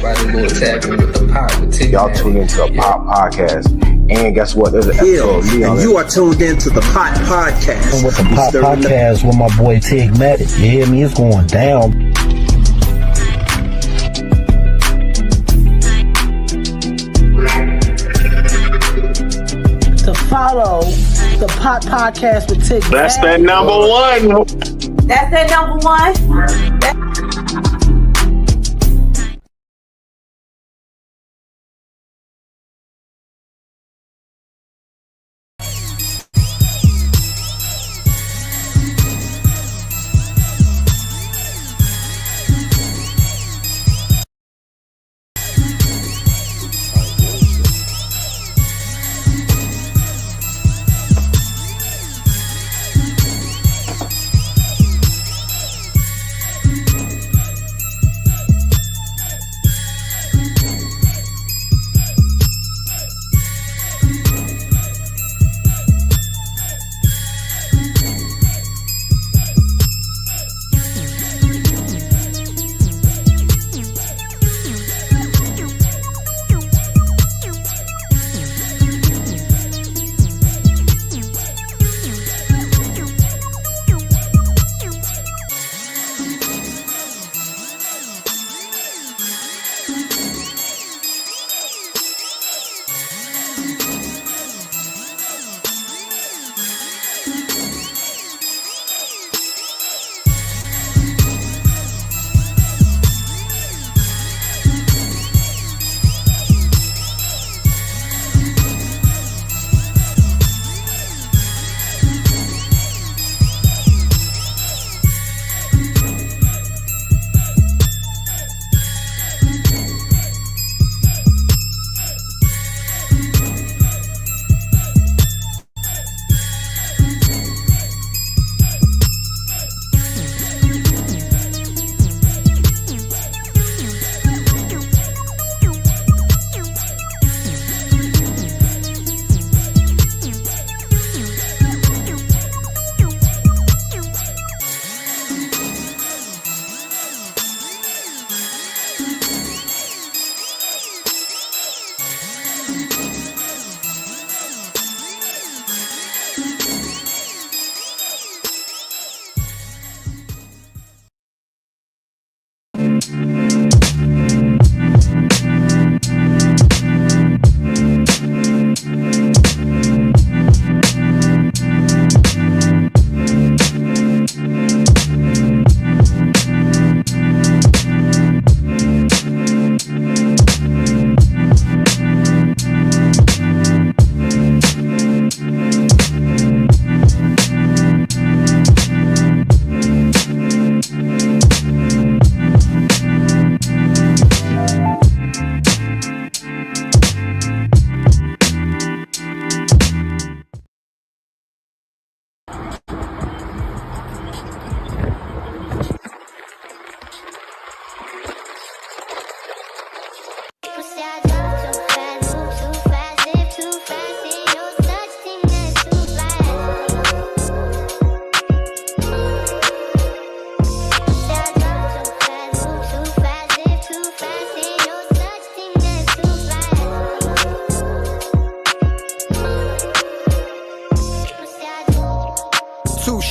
Everybody go tapping with the pop with Tigmatic. Y'all tune into a pop podcast. And guess what? There's an episode of me on and you are tuned into the Pot Podcast. And with the Pop Podcast with my boy Tigmatic. You hear me? It's going down. To follow the Pot Podcast with Tigmatic. That's that number one. That's that number one.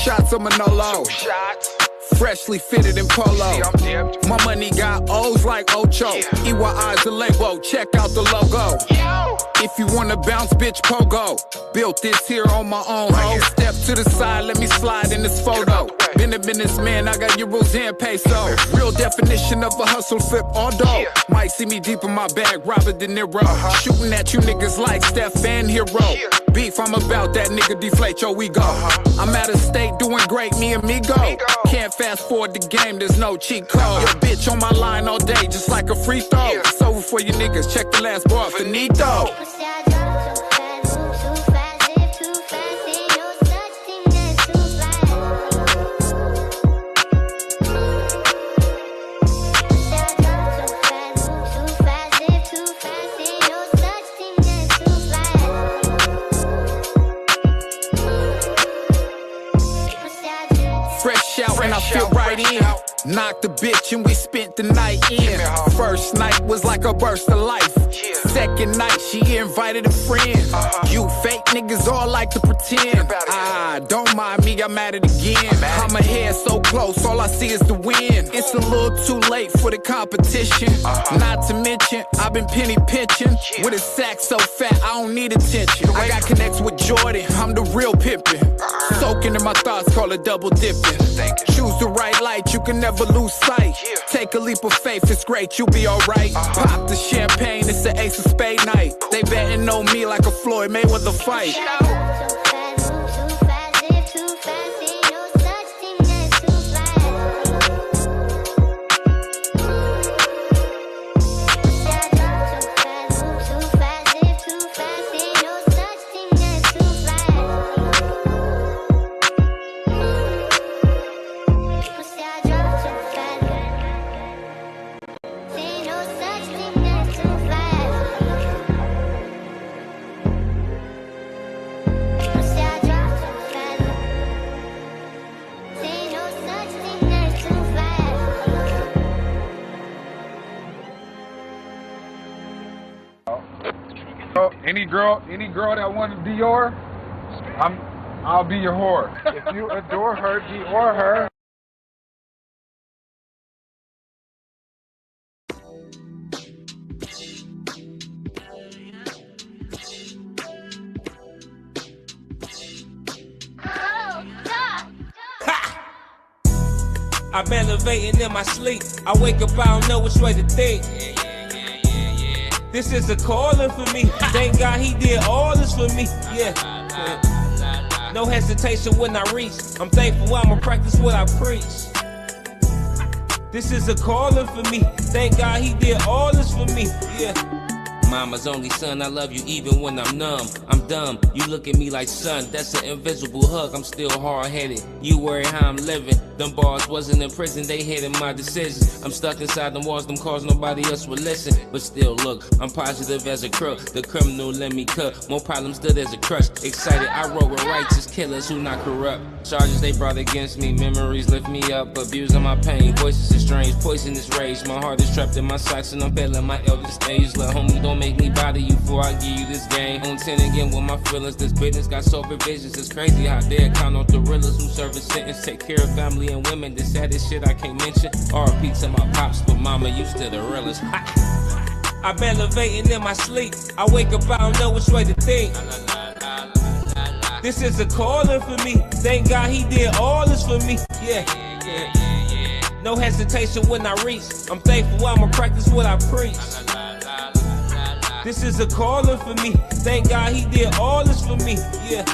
Shots of Manolo, freshly fitted in polo. My money got O's like Ocho. EYI's the label, check out the logo. If you wanna bounce, bitch, pogo. Built this here on my own, ho. Step to the side, let me slide in this photo. Been a businessman, I got euros and pesos. Real definition of a hustle, flip all dough. Might see me deep in my bag, Robert De Niro. Shooting at you niggas like Steph and Hero. Beef, I'm about that nigga, deflate your ego. I'm out of state, doing great, me and me go. Can't fast forward the game, there's no cheat code. Your bitch on my line all day, just like a free throw. It's over for you niggas, check the last bar, finito. Knocked the bitch and we spent the night in. First night was like a burst of life. Second night, she invited a friend. You fake niggas all like to pretend. Don't mind me, I'm at it again. I'm ahead so close, all I see is the wind. It's a little too late for the competition. Not to mention, I've been penny pinching. With a sack so fat, I don't need attention. I got connects with Jordan, I'm the real pimpin'. Soaking in my thoughts, call it double dipping. Choose the right light, you can never lose sight. Take a leap of faith, it's great, you'll be alright. Pop the champagne, it's the ace of spade night. They betting on me like a Floyd Mayweather fight. Any girl that wanted Dior, I'll be your whore. If you adore her, Dior her. I'm elevating in my sleep. I wake up, I don't know which way to think. This is a calling for me. Thank God he did all this for me. Yeah. No hesitation when I reach. I'm thankful I'ma practice what I preach. This is a calling for me. Thank God he did all this for me. Yeah. Mama's only son, I love you even when I'm numb. I'm dumb, you look at me like son, that's an invisible hug, I'm still hard-headed. You worry how I'm living, them bars wasn't in prison, they hated my decisions. I'm stuck inside them walls, them cars nobody else would listen. But still look, I'm positive as a crook, the criminal let me cut, more problems stood as a crush. Excited, I roll with righteous killers who not corrupt. Charges they brought against me, memories lift me up, abusing my pain, voices is strange, poisonous rage. My heart is trapped in my socks and I'm failing my eldest stage. Let homie don't make me bother you before I give you this game. On 10 again with my feelings, this business got so provisions. It's crazy how they count on gorillas who serve a sentence, take care of family and women. The saddest shit I can't mention. R.I.P. to my pops, but mama, you still the realest. I'm elevating in my sleep. I wake up, I don't know which way to think. This is a calling for me. Thank God he did all this for me. Yeah. No hesitation when I reach. I'm thankful I'ma practice what I preach. This is a calling for me. Thank God he did all this for me. Yeah.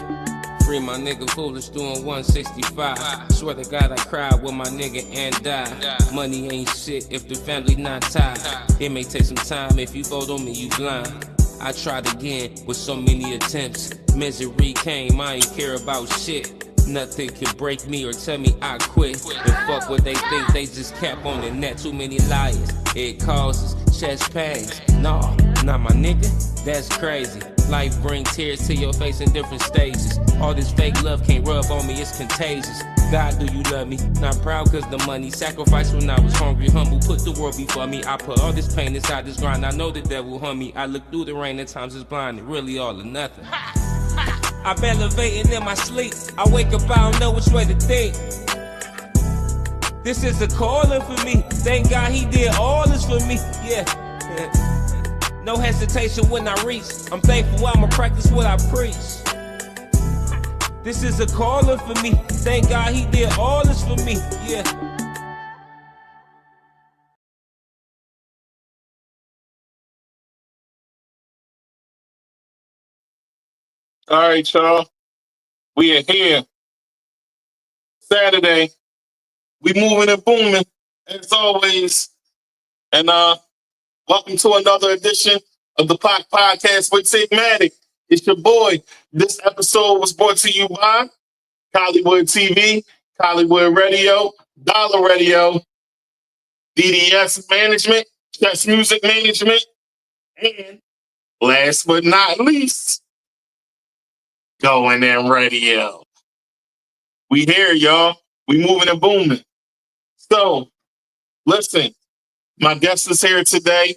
Free my nigga Foolish doing 165. Swear to God I cried with my nigga and died. Money ain't shit if the family not tied. It may take some time, if you vote on me you blind. I tried again with so many attempts. Misery came, I ain't care about shit. Nothing can break me or tell me I quit. And fuck what they think, they just cap on the net. Too many liars, it causes chest pains. Nah, not my nigga, that's crazy. Life bring tears to your face in different stages. All this fake love can't rub on me, it's contagious. God, do you love me? Not proud cause the money. Sacrifice when I was hungry, humble, put the world before me. I put all this pain inside this grind, I know the devil hung me. I look through the rain, at times it's blind, it really all or nothing. I'm elevating in my sleep. I wake up, I don't know which way to think. This is a calling for me. Thank God he did all this for me. Yeah. No hesitation when I reach. I'm thankful I'ma practice what I preach. This is a calling for me. Thank God he did all this for me. Yeah. All right, y'all. We are here. Saturday. We moving and booming, as always. And welcome to another edition of the Pot Podcast with Tigmatic. It's your boy. This episode was brought to you by Hollywood TV, Hollywood Radio, Dollar Radio, DDS Management, Chess Music Management, and last but not least, Going In Radio. We here, y'all. We moving and booming. So, Listen, my guest is here today.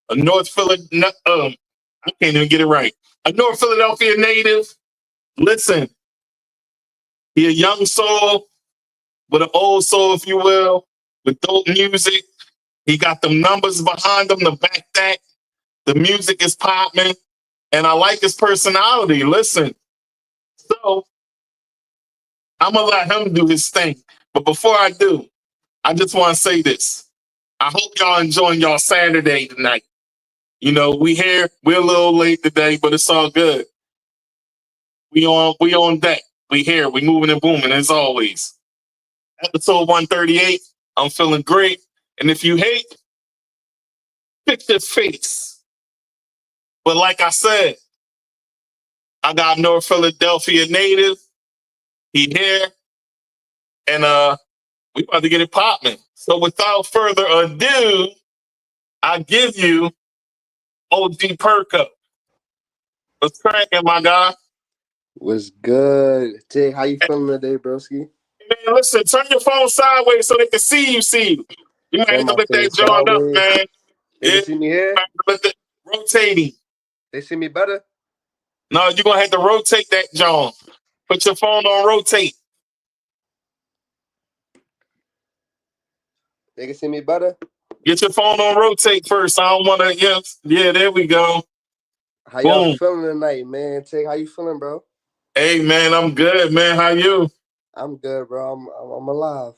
A North Philadelphia, I can't even get it right. A North Philadelphia native. Listen, he a young soul with an old soul, if you will, with dope music. He got them numbers behind him to back that. The music is popping, and I like his personality. Listen, so I'm gonna let him do his thing. But before I do, I just want to say this. I hope y'all enjoying y'all Saturday tonight. You know, we're a little late today, but it's all good. We on deck. We here. We moving and booming as always. Episode 138. I'm feeling great. And if you hate, fix your face. But like I said, I got North Philadelphia native. He here. And we about to get it popping. So without further ado, I give you OG Perko. What's cracking, my guy? What's good? Tig, how you feeling today, broski? Man, listen, turn your phone sideways so they can see you. You might have to lift that joint up, man. They can see me here? Rotating. They see me better? No, you're going to have to rotate that joint. Put your phone on rotate. They can see me better? Get your phone on rotate first. I don't want to, yeah, there we go. How y'all feeling tonight, man? Tig, how you feeling, bro? Hey, man, I'm good, man. How you? I'm good, bro. I'm alive.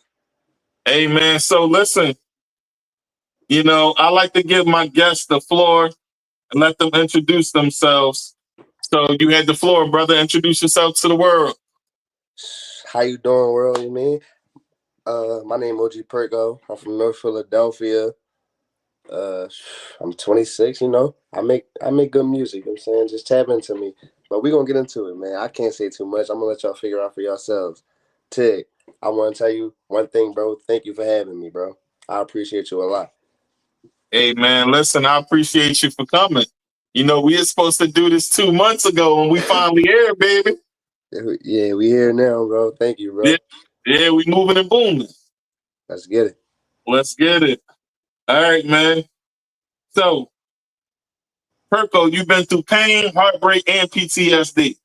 Hey, man, so listen. You know, I like to give my guests the floor and let them introduce themselves. So you had the floor, brother. Introduce yourself to the world. How you doing, world? You mean? My name is OG Perko. I'm from North Philadelphia. I'm 26. You know, I make good music. You know what I'm saying, just tap into me. But we're gonna get into it, man. I can't say too much. I'm gonna let y'all figure out for yourselves. Tig, I want to tell you one thing, bro. Thank you for having me, bro. I appreciate you a lot. Hey, man, listen, I appreciate you for coming. You know, we were supposed to do this 2 months ago and we finally here, baby. Yeah, we here now, bro. Thank you, bro. Yeah, we moving and booming. Let's get it. Let's get it. All right, man. So, Perko, you've been through pain, heartbreak, and PTSD.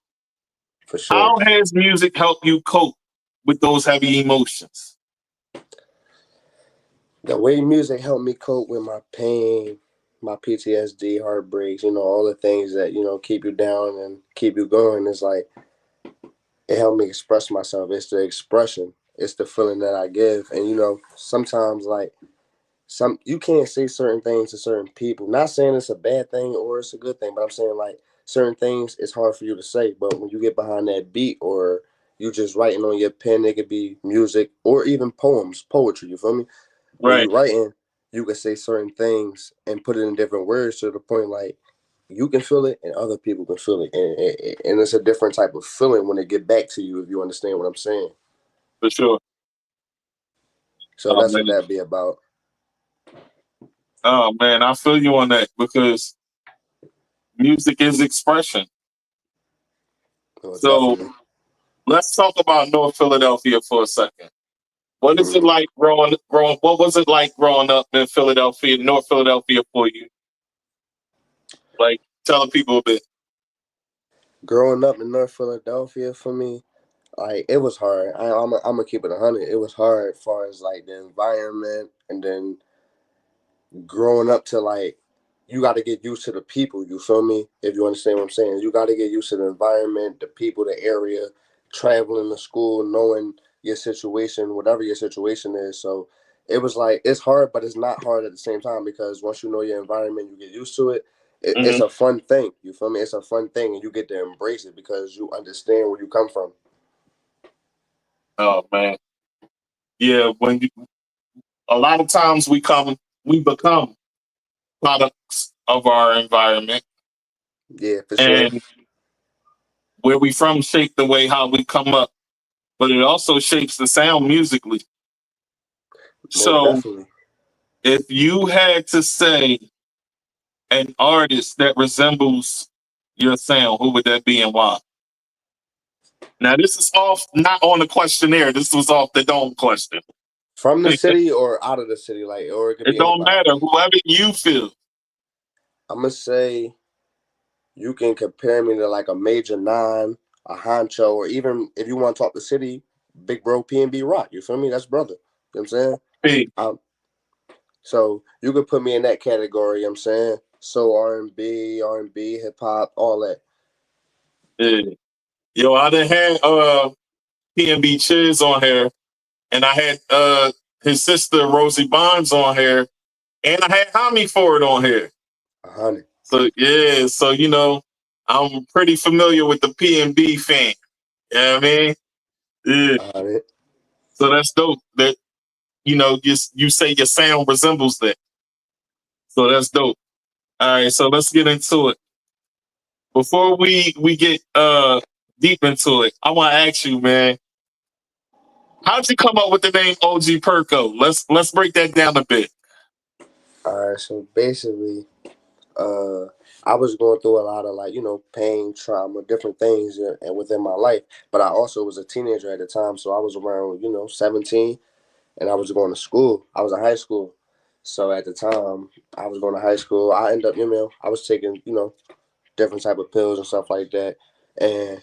For sure. How has music helped you cope with those heavy emotions? The way music helped me cope with my pain, my PTSD, heartbreaks, you know, all the things that, you know, keep you down and keep you going, is like, it helped me express myself. It's the expression. It's the feeling that I give. And, you know, sometimes, like, you can't say certain things to certain people. Not saying it's a bad thing or it's a good thing, but I'm saying, like, certain things it's hard for you to say. But when you get behind that beat, or you just writing on your pen, it could be music or even poetry, you feel me? When Right. you're writing, you can say certain things and put it in different words to the point, like, you can feel it and other people can feel it. And it's a different type of feeling when it get back to you, if you understand what I'm saying. For sure. So that's what that be about. Oh, man, I feel you on that, because music is expression. So Definitely. Let's talk about North Philadelphia for a second. What is it like growing? What was it like growing up in Philadelphia, North Philadelphia, for you? Like, telling people a bit. Growing up in North Philadelphia, for me, like, it was hard. I'm gonna keep it 100. It was hard as far as, like, the environment, and then growing up to, like, you got to get used to the people, you feel me? If you understand what I'm saying. You got to get used to the environment, the people, the area, traveling to school, knowing your situation, whatever your situation is. So it was like, it's hard, but it's not hard at the same time, because once you know your environment, you get used to it. It's a fun thing, you feel me? It's a fun thing, and you get to embrace it because you understand where you come from. Oh, man. Yeah, a lot of times we become products of our environment. Yeah, for sure. And where we from shape the way how we come up, but it also shapes the sound musically. So definitely. If you had to say an artist that resembles your sound, who would that be and why? Now, this is off, not on the questionnaire. This was off the dome question. From the city or out of the city, like, or it could be It don't anybody. matter. Whoever you feel. I'm gonna say you can compare me to like a Major 9, a Honcho, or even if you want to talk the city, Big Bro PNB Rock. You feel me? That's brother. You know what I'm saying? Hey. So you could put me in that category. You know what I'm saying? So R&B, hip hop, all that. Yeah. Yo, I done had PNB Chiz on here, and I had his sister Rosie Bonds on here, and I had Hami Ford on here. 100. So yeah, so you know, I'm pretty familiar with the PNB fan. You know what I mean? Yeah. 100. So that's dope. That you know, you say your sound resembles that. So that's dope. All right, so let's get into it. Before we get deep into it, I want to ask you, man, how'd you come up with the name OG Perko? Let's break that down a bit. All right, so basically, I was going through a lot of like, pain, trauma, different things and within my life. But I also was a teenager at the time, so I was around, 17, and I was going to school. I was in high school. So at the time, I was going to high school. I ended up, I was taking, different type of pills and stuff like that. And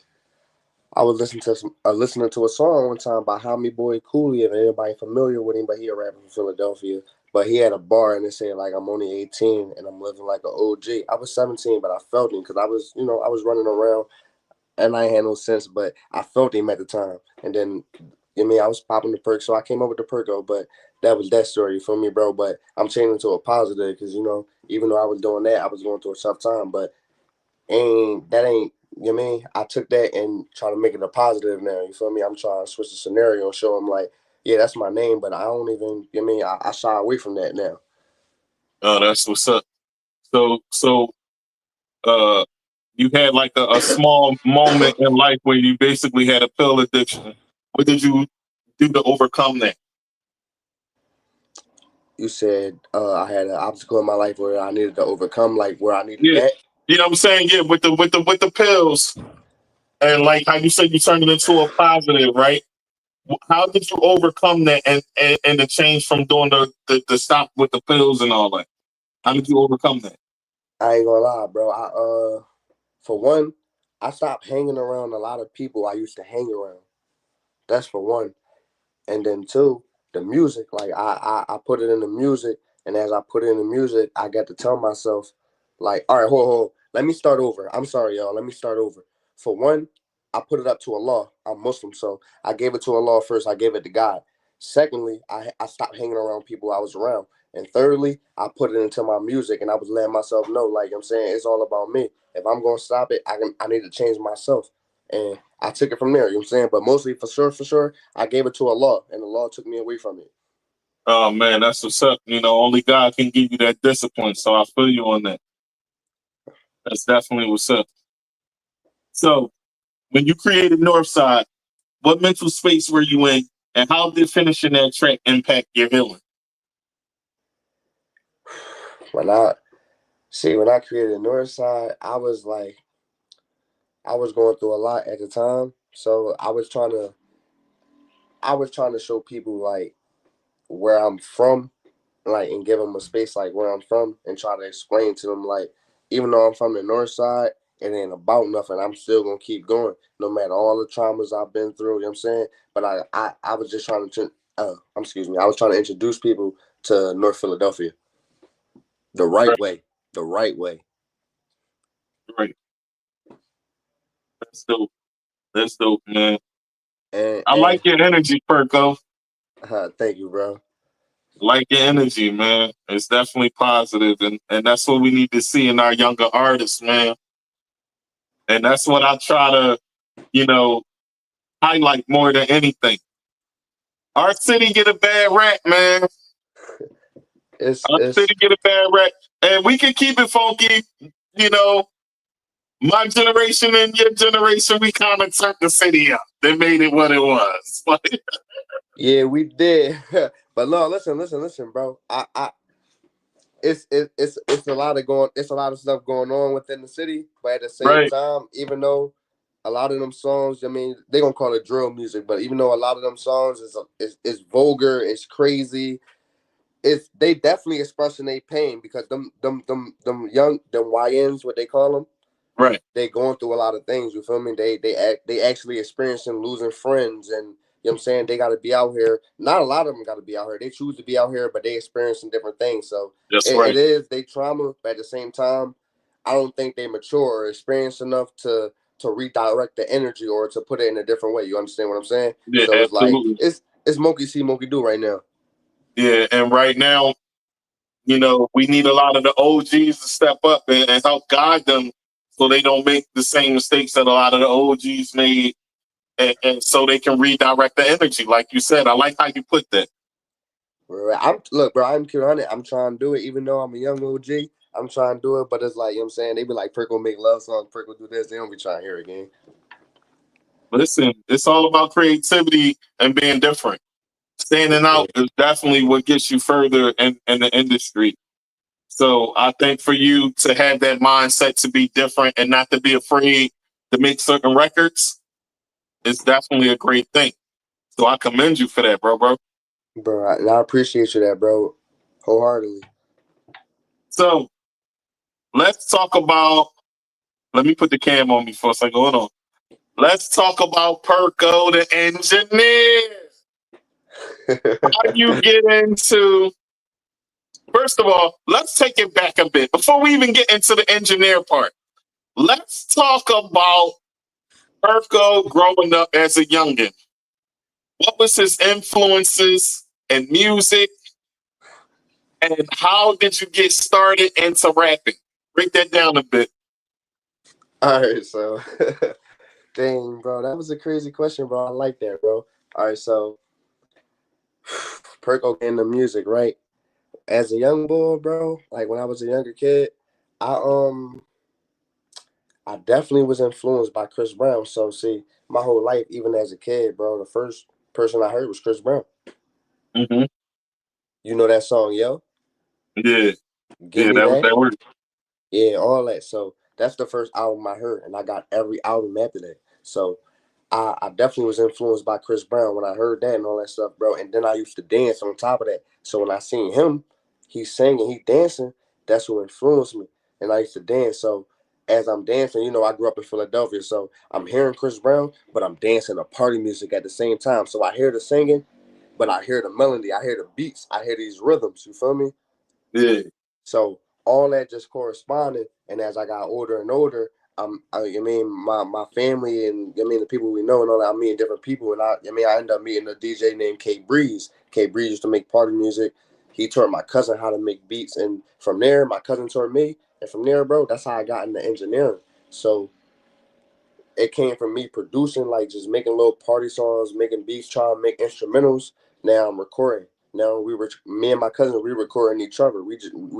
I was listening to a song one time by Homie Boy Cooley. If anybody familiar with him, but he a rapper from Philadelphia. But he had a bar and it said like I'm only 18 and I'm living like an OG. I was 17, but I felt him because I was, I was running around and I ain't had no sense, but I felt him at the time. And then, I was popping the perk, so I came up with the Perko. But that was that story for me, bro. But I'm changing to a positive because even though I was doing that, I was going through a tough time. But ain't you know what I mean? I took that and try to make it a positive now. You feel me? I'm trying to switch the scenario and show them like, yeah, that's my name, but I don't even, you know what I mean? I shy away from that now. Oh, that's what's up. So you had like a small moment in life where you basically had a pill addiction. What did you do to overcome that? You said I had an obstacle in my life where I needed to overcome, like where I needed Yeah. that. You know what I'm saying? Yeah, with the pills. And like how you said you turned it into a positive, right? How did you overcome that and the change from doing the stop with the pills and all that? How did you overcome that? I ain't gonna lie, bro. For one, I stopped hanging around a lot of people I used to hang around. That's for one. And then two, the music. Like I put it in the music, and as I put it in the music, I got to tell myself, like, all right, hold. Let me start over. I'm sorry, y'all. Let me start over. For one, I put it up to Allah. I'm Muslim, so I gave it to Allah first. I gave it to God. Secondly, I stopped hanging around people I was around. And thirdly, I put it into my music, and I was letting myself know, like I'm saying, it's all about me. If I'm gonna stop it, I need to change myself. And I took it from there, you know what I'm saying? But mostly for sure, I gave it to Allah, and Allah took me away from it. Oh man, that's what's up. You know, only God can give you that discipline. So I feel you on that. That's definitely what's up. So when you created Northside, what mental space were you in, and how did finishing that track impact your healing? When I created Northside, I was going through a lot at the time. So I was trying to show people like where I'm from, like, and give them a space like where I'm from, and try to explain to them like, even though I'm from the North Side, it ain't about nothing. I'm still gonna keep going, no matter all the traumas I've been through. You know what I'm saying? But I was just trying to, excuse me, I was trying to introduce people to North Philadelphia the right way, the right way. Right. That's dope. That's dope, man. And I like your energy, Perko. Thank you, bro. Like your energy, man. It's definitely positive, and that's what we need to see in our younger artists, man. And that's what I try to, highlight more than anything. Our city get a bad rap, man. Our city get a bad rap, and we can keep it funky. You know, my generation and your generation, we kind of turned the city up. They made it what it was. Yeah, we did. But no, listen, bro. It's a lot of stuff going on within the city, but at the same time, even though a lot of them songs, I mean, they gonna call it drill music, but even though a lot of them songs is vulgar, it's crazy, they definitely expressing their pain because them YNs, what they call them, right? They going through a lot of things. You feel me? They actually experiencing losing friends, and you know what I'm saying, they got to be out here. Not a lot of them got to be out here. They choose to be out here, but they experiencing different things. So it is they trauma, but at the same time, I don't think they mature or experienced enough to redirect the energy or to put it in a different way. You understand what I'm saying? Yeah, so it's absolutely. like it's monkey see, monkey do right now. Yeah, and right now, you know, we need a lot of the OGs to step up and help guide them so they don't make the same mistakes that a lot of the OGs made, and so they can redirect the energy. Like you said, I like how you put that. Look, bro, I'm Q100. I'm trying to do it, even though I'm a young OG. I'm trying to do it, but it's like, you know what I'm saying? They be like, Perko make love songs, Perko do this. They don't be trying to hear it again. Listen, it's all about creativity and being different. Standing out is definitely what gets you further in the industry. So I think for you to have that mindset to be different and not to be afraid to make certain records is definitely a great thing. So I commend you for that, bro. Bro, I appreciate you that, bro, wholeheartedly. So let's talk about, let me put the cam on me for a second. Hold on. Let's talk about Perko, the engineer. How you get into, first of all, let's take it back a bit. Before we even get into the engineer part, let's talk about Perko growing up as a youngin'. What was his influences in music? And how did you get started into rapping? Break that down a bit. All right, so dang, bro, that was a crazy question, bro. I like that, bro. All right, so Perko getting the music, right? As a young boy, bro, like when I was a younger kid, I definitely was influenced by Chris Brown. So see, my whole life, even as a kid, bro, the first person I heard was Chris Brown. Mm-hmm. You know that song, yo? Yeah. Give me that was that word. Yeah, all that. So that's the first album I heard, and I got every album after that. So I definitely was influenced by Chris Brown when I heard that and all that stuff, bro. And then I used to dance on top of that. So when I seen him, he singing, he dancing, that's what influenced me. And I used to dance. So as I'm dancing, you know, I grew up in Philadelphia, so I'm hearing Chris Brown, but I'm dancing to party music at the same time. So I hear the singing, but I hear the melody, I hear the beats, I hear these rhythms. You feel me? Yeah. So all that just corresponded, and as I got older and older, my family and the people we know and all that, I'm meeting different people, and I ended up meeting a DJ named K Breeze. K Breeze used to make party music. He taught my cousin how to make beats, and from there, my cousin taught me, and from there, bro, that's how I got into engineering. So it came from me producing, like just making little party songs, making beats, trying to make instrumentals. Now I'm recording. Now me and my cousin, we recording each other. We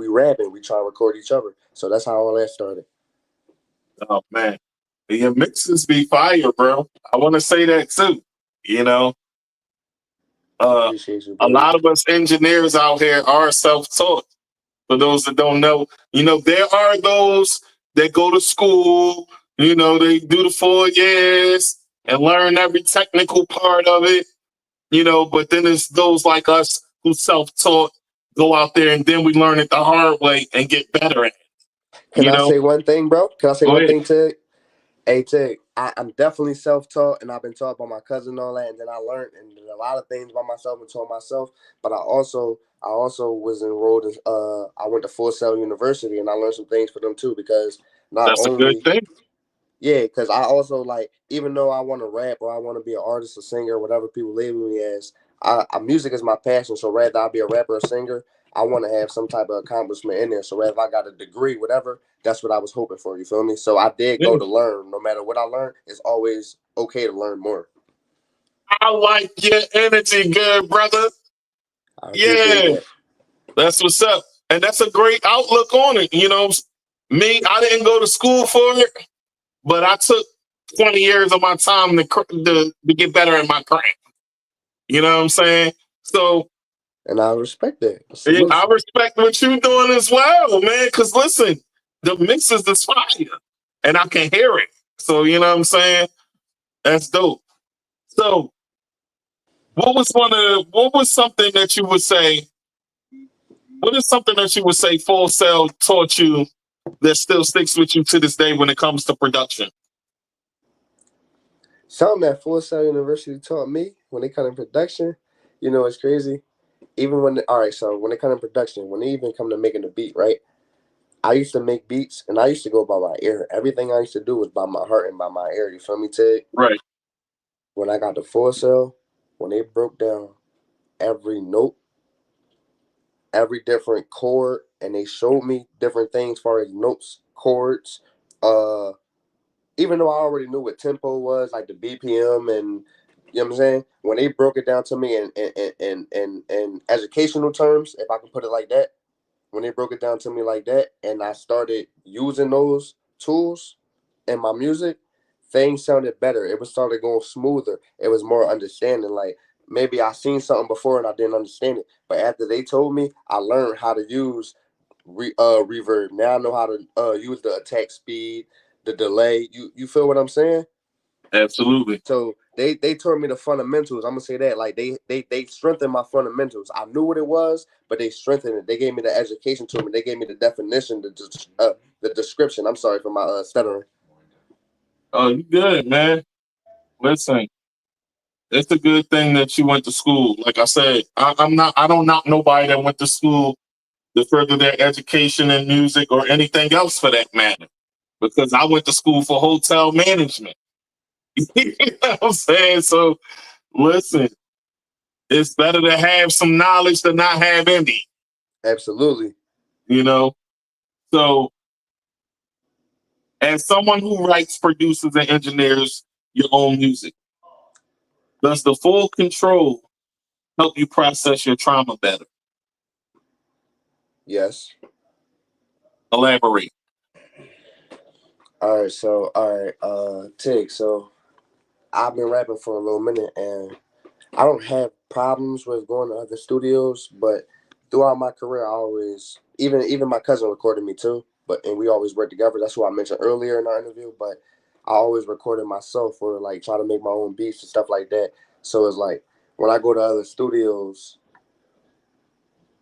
rapping, we try to record each other. So that's how all that started. Oh man, your mixes be fire, bro. I want to say that too. You know, Appreciate you, a bro. lot of us engineers out here are self-taught. For those that don't know, you know, there are those that go to school. You know, they do the 4 years and learn every technical part of it. You know, but then it's those like us who self-taught, go out there and then we learn it the hard way and get better at it. Can You I know, say one thing, bro? Can I say go one ahead. thing, Tig? Hey, Tig, I'm definitely self-taught, and I've been taught by my cousin and all that, and then I learned and did a lot of things by myself and taught myself. But I also was enrolled in I went to Full Sail University, and I learned some things for them too, because not That's a good only thing. yeah, because I also like, even though I want to rap or I want to be an artist, a singer, whatever people label me as, music is my passion. So rather I be a rapper or singer, I want to have some type of accomplishment in there. So rather if I got a degree, whatever, that's what I was hoping for. You feel me? So I did go to learn. No matter what I learned, it's always okay to learn more. I like your energy, good brother. Yeah, that's what's up. And that's a great outlook on it. You know, me, I didn't go to school for it, but I took 20 years of my time to get better at my craft. You know what I'm saying? So, and I respect that. yeah, I respect what you're doing as well, man. Because listen, the mixes is fire, and I can hear it. So you know what I'm saying? That's dope. So, what was something that you would say? What is something that you would say Full Sail taught you that still sticks with you to this day when it comes to production? Something that Full Sail University taught me when it comes to production, it's crazy. Even when when it comes to production, when they even come to making a beat, right? I used to make beats and I used to go by my ear. Everything I used to do was by my heart and by my ear. You feel me, Tig? Right. When I got the Full Sail, when they broke down every note, every different chord, and they showed me different things as far as notes, chords, even though I already knew what tempo was, like the BPM, and you know what I'm saying. When they broke it down to me in educational terms, if I can put it like that, when they broke it down to me like that, and I started using those tools in my music, things sounded better. It was started going smoother. It was more understanding. Like maybe I seen something before and I didn't understand it, but after they told me, I learned how to use reverb. Now I know how to use the attack speed, the delay. You feel what I'm saying? Absolutely. So they taught me the fundamentals. I'm gonna say that, like they strengthened my fundamentals. I knew what it was, but they strengthened it. They gave me the education to me. They gave me the definition, the description. I'm sorry for my stuttering. Oh, you good, man. Listen, it's a good thing that you went to school. Like I said, I don't knock nobody that went to school to further their education in music or anything else for that matter. Because I went to school for hotel management. You know what I'm saying? So listen, it's better to have some knowledge than not have any. Absolutely. You know? So as someone who writes, produces, and engineers your own music, does the full control help you process your trauma better? Yes. Elaborate. All right, Tig, so I've been rapping for a little minute and I don't have problems with going to other studios, but throughout my career I always even my cousin recorded me too, and we always worked together. That's what I mentioned earlier in our interview, but I always recorded myself or like try to make my own beats and stuff like that. So it's like when I go to other studios,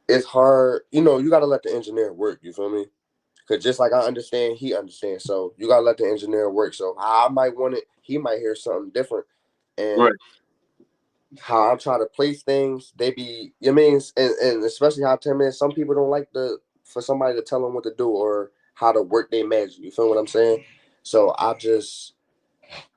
it's hard, you gotta let the engineer work, you feel me? Cause just like I understand, he understands. So you gotta let the engineer work. So how I might want it, he might hear something different. And Right. how I'm trying to place things, they be, you know what I mean? And especially how 10 minutes, some people don't like for somebody to tell them what to do or how to work their magic. You feel what I'm saying? So I'd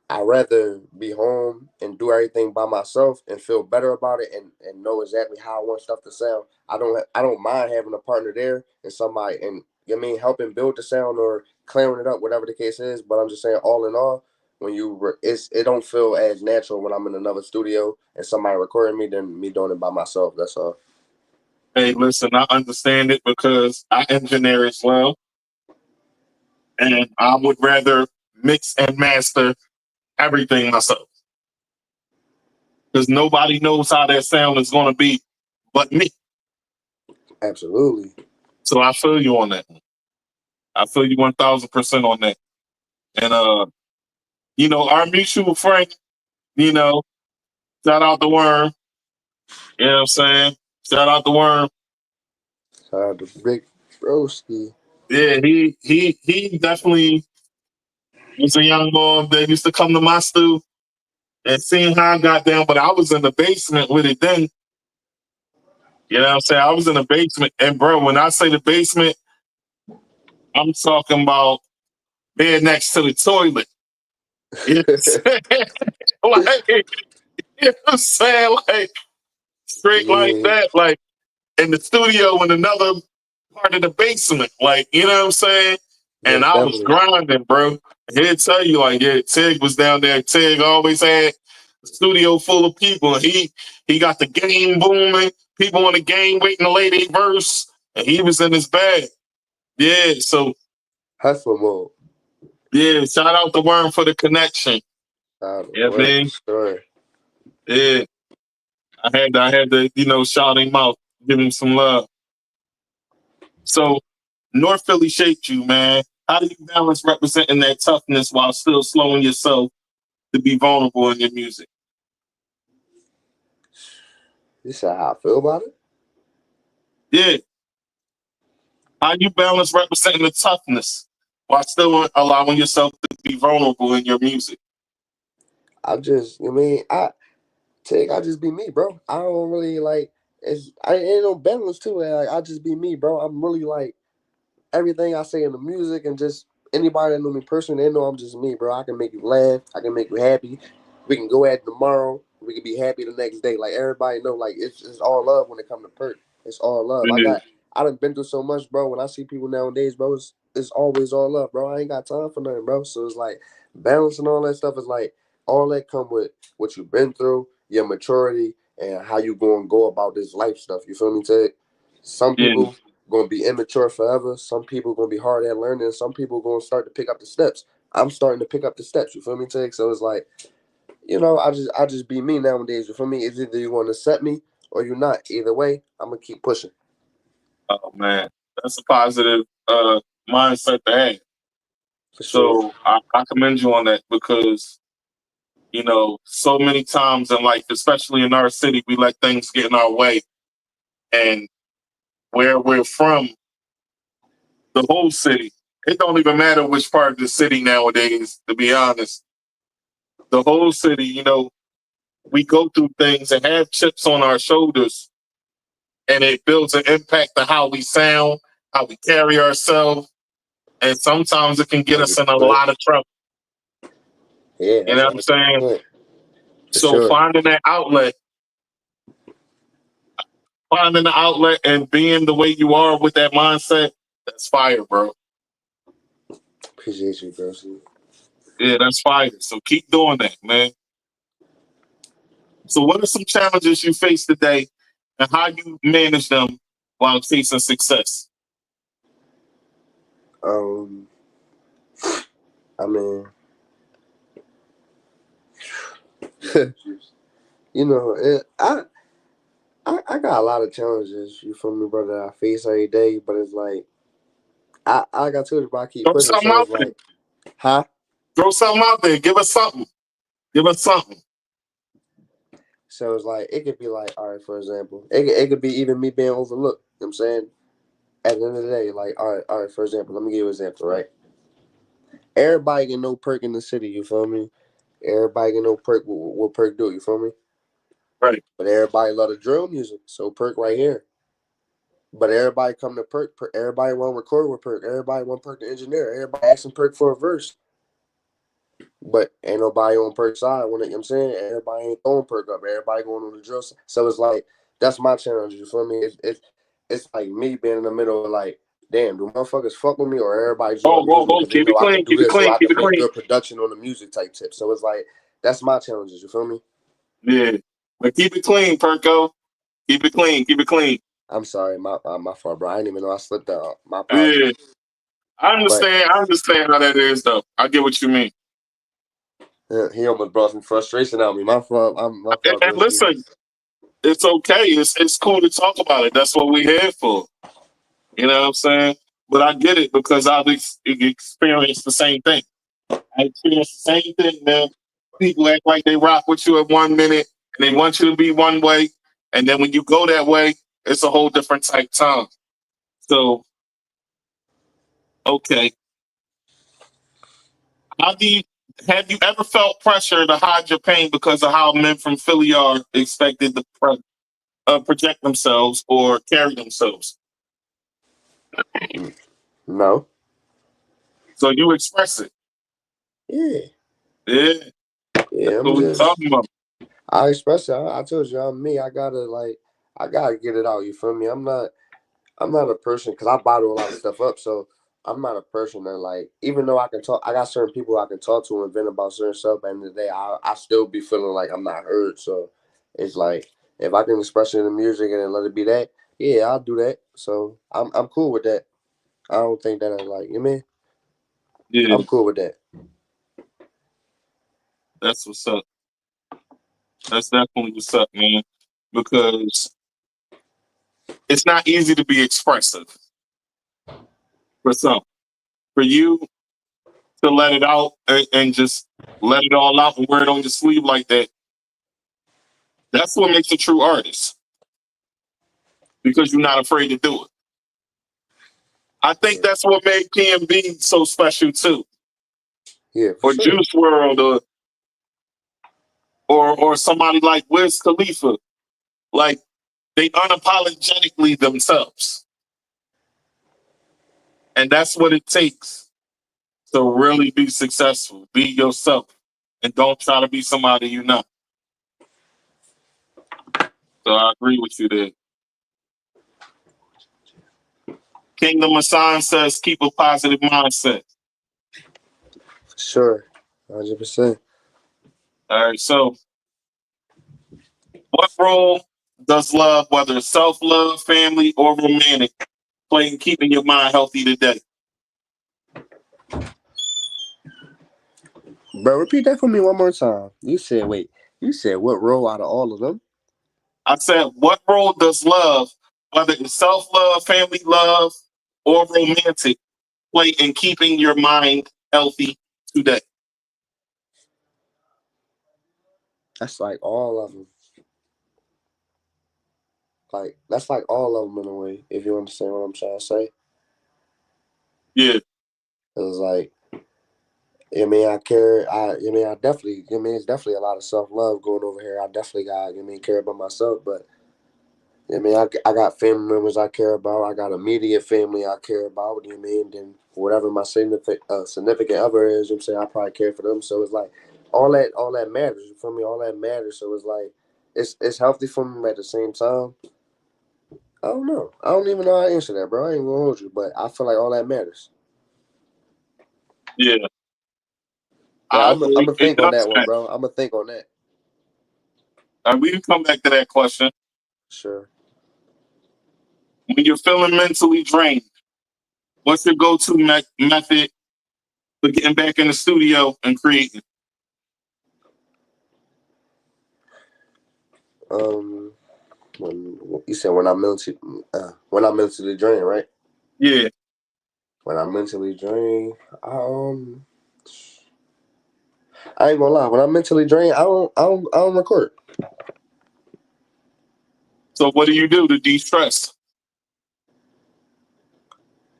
rather be home and do everything by myself and feel better about it and know exactly how I want stuff to sound. I don't mind having a partner there and somebody and you know what I mean, helping build the sound or clearing it up, whatever the case is. But I'm just saying, all in all, when it don't feel as natural when I'm in another studio and somebody recording me than me doing it by myself. That's all. Hey, listen, I understand it because I engineer as well. And I would rather mix and master everything myself. Because nobody knows how that sound is going to be but me. Absolutely. So I feel you on that. I feel you 1000% on that. And, our mutual friend, shout out to Worm. You know what I'm saying? Shout out to Worm. Shout out to Big Broski. Yeah, he definitely was a young boy that used to come to my stew and seeing how I got down. But I was in the basement with it then. You know what I'm saying? I was in the basement. And bro, when I say the basement, I'm talking about being next to the toilet. You know what I'm saying? Like, you know what I'm saying? Like, straight like that. Like, in the studio in another part of the basement. Like, you know what I'm saying? And Most I was definitely. grinding, bro. He'd tell you, like, yeah, Tig was down there. Tig always had a studio full of people. He got the game booming. People in the game waiting to lay their verse. And he was in his bag. Yeah, so. Hustler mode. Yeah, shout out to Worm for the connection. Yeah, man. Sure. Yeah. I had to, shout him out, give him some love. So, North Philly shaped you, man. How do you balance representing that toughness while still slowing yourself to be vulnerable in your music? You said how I feel about it? Yeah. How you balance representing the toughness while still allowing yourself to be vulnerable in your music? I just, I just be me, bro. I don't really like. I ain't no balance to it. Like I just be me, bro. I'm really like everything I say in the music, and just anybody that know me personally, they know I'm just me, bro. I can make you laugh. I can make you happy. We can go at it tomorrow. We can be happy the next day. Like everybody know, like it's all love when it come to Perk. It's all love. Yeah. I done been through so much, bro. When I see people nowadays, bro, it's always all love, bro. I ain't got time for nothing, bro. So it's like balance and all that stuff is like all that come with what you've been through, your maturity, and how you gonna go about this life stuff. You feel me, Ted? Some Yeah. people gonna be immature forever. Some people gonna be hard at learning. Some people gonna start to pick up the steps. I'm starting to pick up the steps. You feel me, Ted? So it's like, I just be me nowadays. You feel me? It's either you want to accept me or you're not. Either way, I'm gonna keep pushing. Oh man, that's a positive mindset to have. For sure. So I commend you on that because so many times in life, especially in our city, we let things get in our way, and where we're from, the whole city. It don't even matter which part of the city nowadays. To be honest, the whole city. We go through things and have chips on our shoulders, and it builds an impact to how we sound, how we carry ourselves, and sometimes it can get us in a 100%. lot of trouble. Yeah, You that's know what I'm saying? 100%. For So sure. finding the outlet and being the way you are with that mindset, that's fire, bro. Appreciate you, bro. Yeah, that's fire. So keep doing that, man. So what are some challenges you face today and how you manage them while chasing success? I mean, I got a lot of challenges. You feel me, brother? I face every day, but it's like I got to, but I keep Throw pushing. something So out it's there. like, huh? Throw something out there. Give us something. Give us something. So it's like it could be like, all right, for example, it could be even me being overlooked. You know what I'm saying? At the end of the day, like, all right, for example, let me give you an example, right? Everybody can know Perk in the city, you feel me? Everybody can know Perk what Perk do, you feel me? Right. But everybody love the drill music, so Perk right here. But everybody come to Perk, everybody want to record with Perk, everybody want Perk to engineer, everybody asking Perk for a verse. But ain't nobody on Perk's side when you know what I'm saying? Everybody ain't throwing Perk up. Everybody going on the drill. So it's like that's my challenge, you feel me? It's like me being in the middle of like, damn, do motherfuckers fuck with me or everybody just Oh, want to use me because they keep it know I clean. can do Keep it this so clean. I Keep can it make clean. good production on the music type tip. So it's like that's my challenges, you feel me? Yeah. But keep it clean, Perko. Keep it clean. Keep it clean. I'm sorry, my fault, bro. I didn't even know I slipped out. My Yeah. apologies. I But understand. I understand how that is, though. I get what you mean. he almost brought some frustration out of me. My fault. My fault, And bro. listen, it's okay. It's cool to talk about it. That's what we're here for. You know what I'm saying? But I get it because I've experienced the same thing. I experienced the same thing, man. People act like they rock with you at 1 minute and they want you to be one way. And then when you go that way, it's a whole different type time. So, okay. How do you have you ever felt pressure to hide your pain because of how men from Philly are expected to project themselves or carry themselves? No. So you express it. Yeah. Yeah, Yeah, that's I'm what we're just talking about. I express it. I told you I'm me. I gotta get it out. You feel me? I'm not a person because I bottle a lot of stuff up. So I'm not a person that like even though I can talk, I got certain people I can talk to and vent about certain stuff. But at the end of the day, I still be feeling like I'm not heard. So it's like if I can express it in the music and then let it be that, yeah, I'll do that. So I'm cool with that. I don't think that I like you mean. Yeah, I'm cool with that. that's what's up. That's definitely what's up, man. Because it's not easy to be expressive for some. For you, to let it out and just let it all out and wear it on your sleeve like that. That's what makes a true artist, because you're not afraid to do it. I think that's what made PNB so special too, Yeah, or sure. Juice World, or somebody like Wiz Khalifa. Like, they unapologetically themselves, and that's what it takes to really be successful. Be yourself, and don't try to be somebody you're not. So I agree with you there. Kingdom of Science says keep a positive mindset. Sure. 100%. All right, so what role does love, whether it's self-love, family, or romantic, play in keeping your mind healthy today? Bro, repeat that for me one more time. You said what role out of all of them? I said, what role does love, whether it's self-love, family love, or romantic, play in keeping your mind healthy today? That's like all of them. Like, that's like all of them in a way, if you understand what I'm trying to say. Yeah. It's like, I definitely, it's definitely a lot of self-love going over here. I definitely got, care about myself, but I got family members I care about. I got immediate family I care about. Then whatever my significant other is, I probably care for them. So it's like all that matters. You feel me? All that matters. So it's like it's healthy for me, but at the same time, I don't know. I don't even know how to answer that, bro. I ain't gonna hold you, but I feel like all that matters. Yeah. But I I'm agree. gonna It think on does that one, matter. bro. I'm gonna think on that. We can come back to that question. Sure. When you're feeling mentally drained, what's your go-to method for getting back in the studio and creating? When you said when I'm mentally drained, right? Yeah. When I'm mentally drained, I ain't gonna lie. When I'm mentally drained, I don't record. So what do you do to de-stress?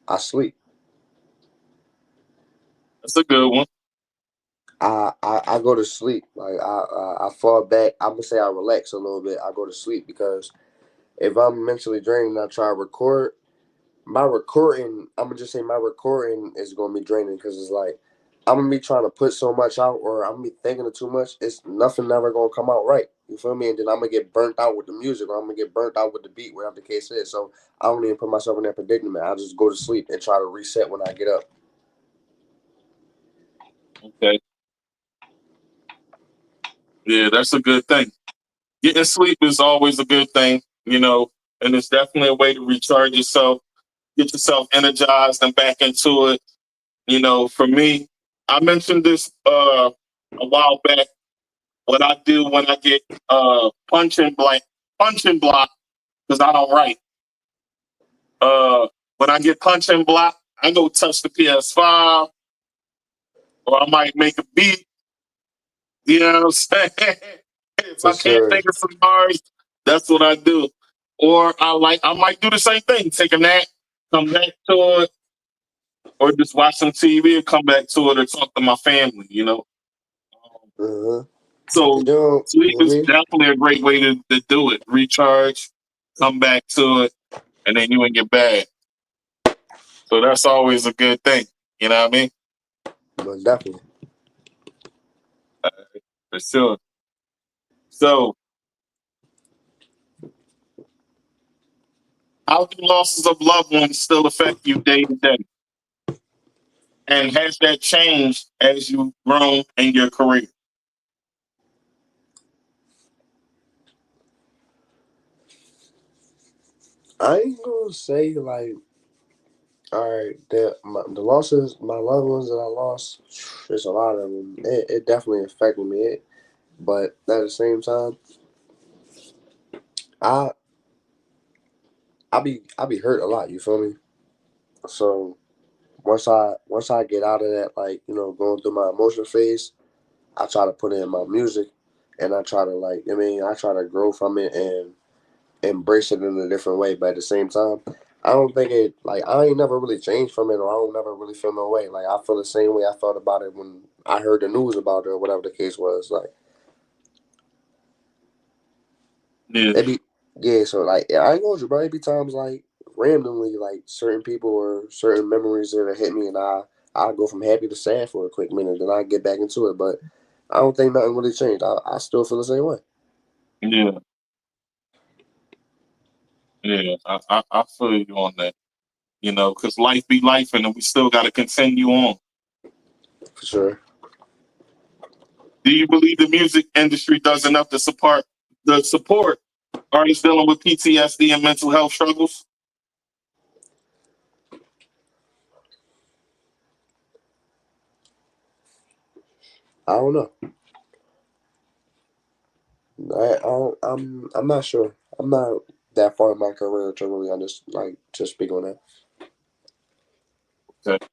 I sleep. That's a good one. I go to sleep. Like I fall back. I'm gonna say I relax a little bit. I go to sleep because if I'm mentally drained and I try to record, I'm gonna just say my recording is gonna be draining because it's like I'm gonna be trying to put so much out, or I'm gonna be thinking of too much. It's nothing never gonna come out right. You feel me? And then I'm gonna get burnt out with the music, or I'm gonna get burnt out with the beat, whatever the case is. So I don't even put myself in that predicament. I just go to sleep and try to reset when I get up. Okay. Yeah, that's a good thing. Getting sleep is always a good thing, and it's definitely a way to recharge yourself, get yourself energized and back into it. For me, I mentioned this a while back. What I do when I get punching block, because I don't write. When I get punching block, I go touch the PS5, or I might make a beat. You know what I'm saying? If For I can't sure. think of some bars, that's what I do. Or I might do the same thing, take a nap, come back to it, or just watch some TV and come back to it, or talk to my family. So sleep is definitely a great way to do it. Recharge, come back to it, and then you ain't get bad. So that's always a good thing. You know what I mean? Most definitely. For sure. So how do losses of loved ones still affect you day to day? And has that changed as you've grown in your career? I ain't gonna say like, all right, the losses, my loved ones that I lost, there's a lot of them. It definitely affected me. But at the same time, I I be hurt a lot. You feel me? So once I get out of that, like, you know, going through my emotion phase, I try to put it in my music, and I try to, like, I mean, I try to grow from it and embrace it in a different way. But at the same time, I don't think it, like, I ain't never really changed from it, or I don't never really feel no way. Like, I feel the same way I felt about it when I heard the news about it, or whatever the case was. Like, it be, yeah. So like, I ain't going to, bro. It be times like randomly, like certain people or certain memories that hit me, and I go from happy to sad for a quick minute, then I get back into it. But I don't think nothing really changed. I still feel the same way. Yeah. Yeah, I feel you on that. You know, because life be life, and we still got to continue on. For sure. Do you believe the music industry does enough to support artists dealing with PTSD and mental health struggles? I don't know. I'm not sure. I'm not that far in my career to really to speak on that. Okay.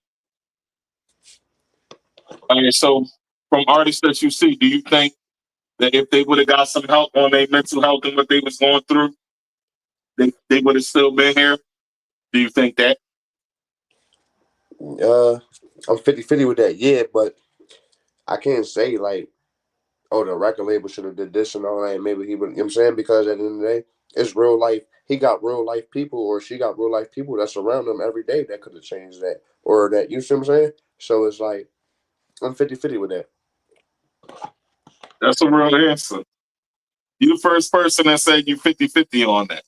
All right, so from artists that you see, do you think that if they would have got some help on their mental health and what they was going through, they would have still been here? Do you think that? I'm 50-50 with that, yeah, but I can't say like, oh, the record label should have did this and all that. Maybe he would, you know what I'm saying? Because at the end of the day, it's real life. He got real life people, or she got real life people that's around him every day that could have changed that, or that, you see what I'm saying? So it's like, I'm 50-50 with that. That's a real answer. You the first person that said you 50-50 on that.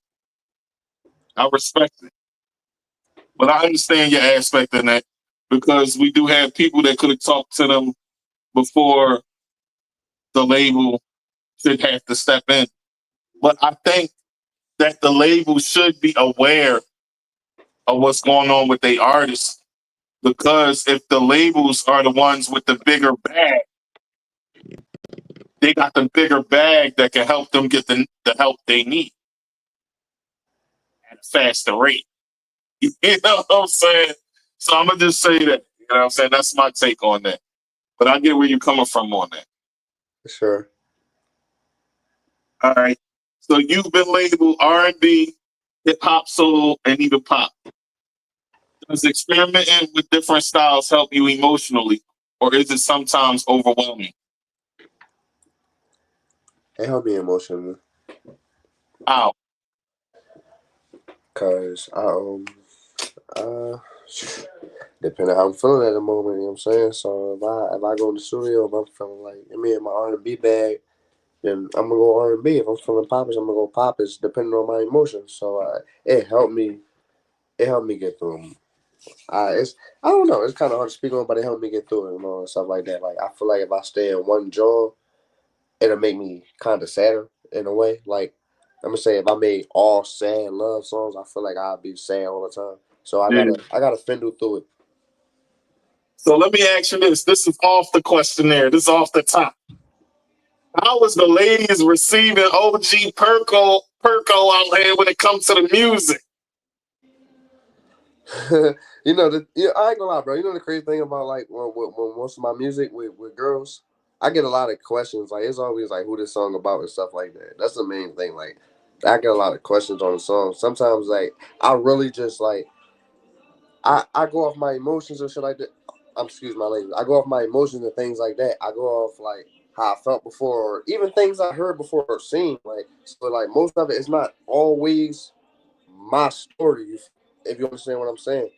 I respect it. But I understand your aspect in that, because we do have people that could have talked to them before the label should have to step in. But I think that the label should be aware of what's going on with their artists, because if the labels are the ones with the bigger bag, they got the bigger bag that can help them get the help they need at a faster rate. You know what I'm saying? So I'm going to just say that. You know what I'm saying? That's my take on that. But I get where you're coming from on that. Sure. All right. So you've been labeled R&B, hip-hop, soul, and even pop. Does experimenting with different styles help you emotionally, or is it sometimes overwhelming? It helped me emotionally. How? Cause depending on how I'm feeling at the moment, you know what I'm saying? So if I go in the studio, if I'm feeling like, I mean, in my R&B bag, then I'm gonna go R&B. If I'm feeling popish, I'm gonna go popish, depending on my emotions. So it helped me get through them. I don't know. It's kind of hard to speak on, but it helped me get through it and all and stuff like that. Like, I feel like if I stay in one genre, it'll make me kind of sadder in a way. Like, I'm gonna say, if I made all sad love songs, I feel like I'd be sad all the time. So I gotta fendle through it. So let me ask you this. This is off the questionnaire. This is off the top. How was the ladies receiving OG Perko out here when it comes to the music? I ain't gonna lie, bro. You know the crazy thing about, like, when most of my music with girls, I get a lot of questions. Like, it's always like, who this song about and stuff like that. That's the main thing. Like, I get a lot of questions on the song. Sometimes, like, I really just like, I go off my emotions and shit like that. Excuse my language. I go off my emotions and things like that. I go off like how I felt before, or even things I heard before or seen. Like, so, like, most of it is not always my story, if you understand what I'm saying.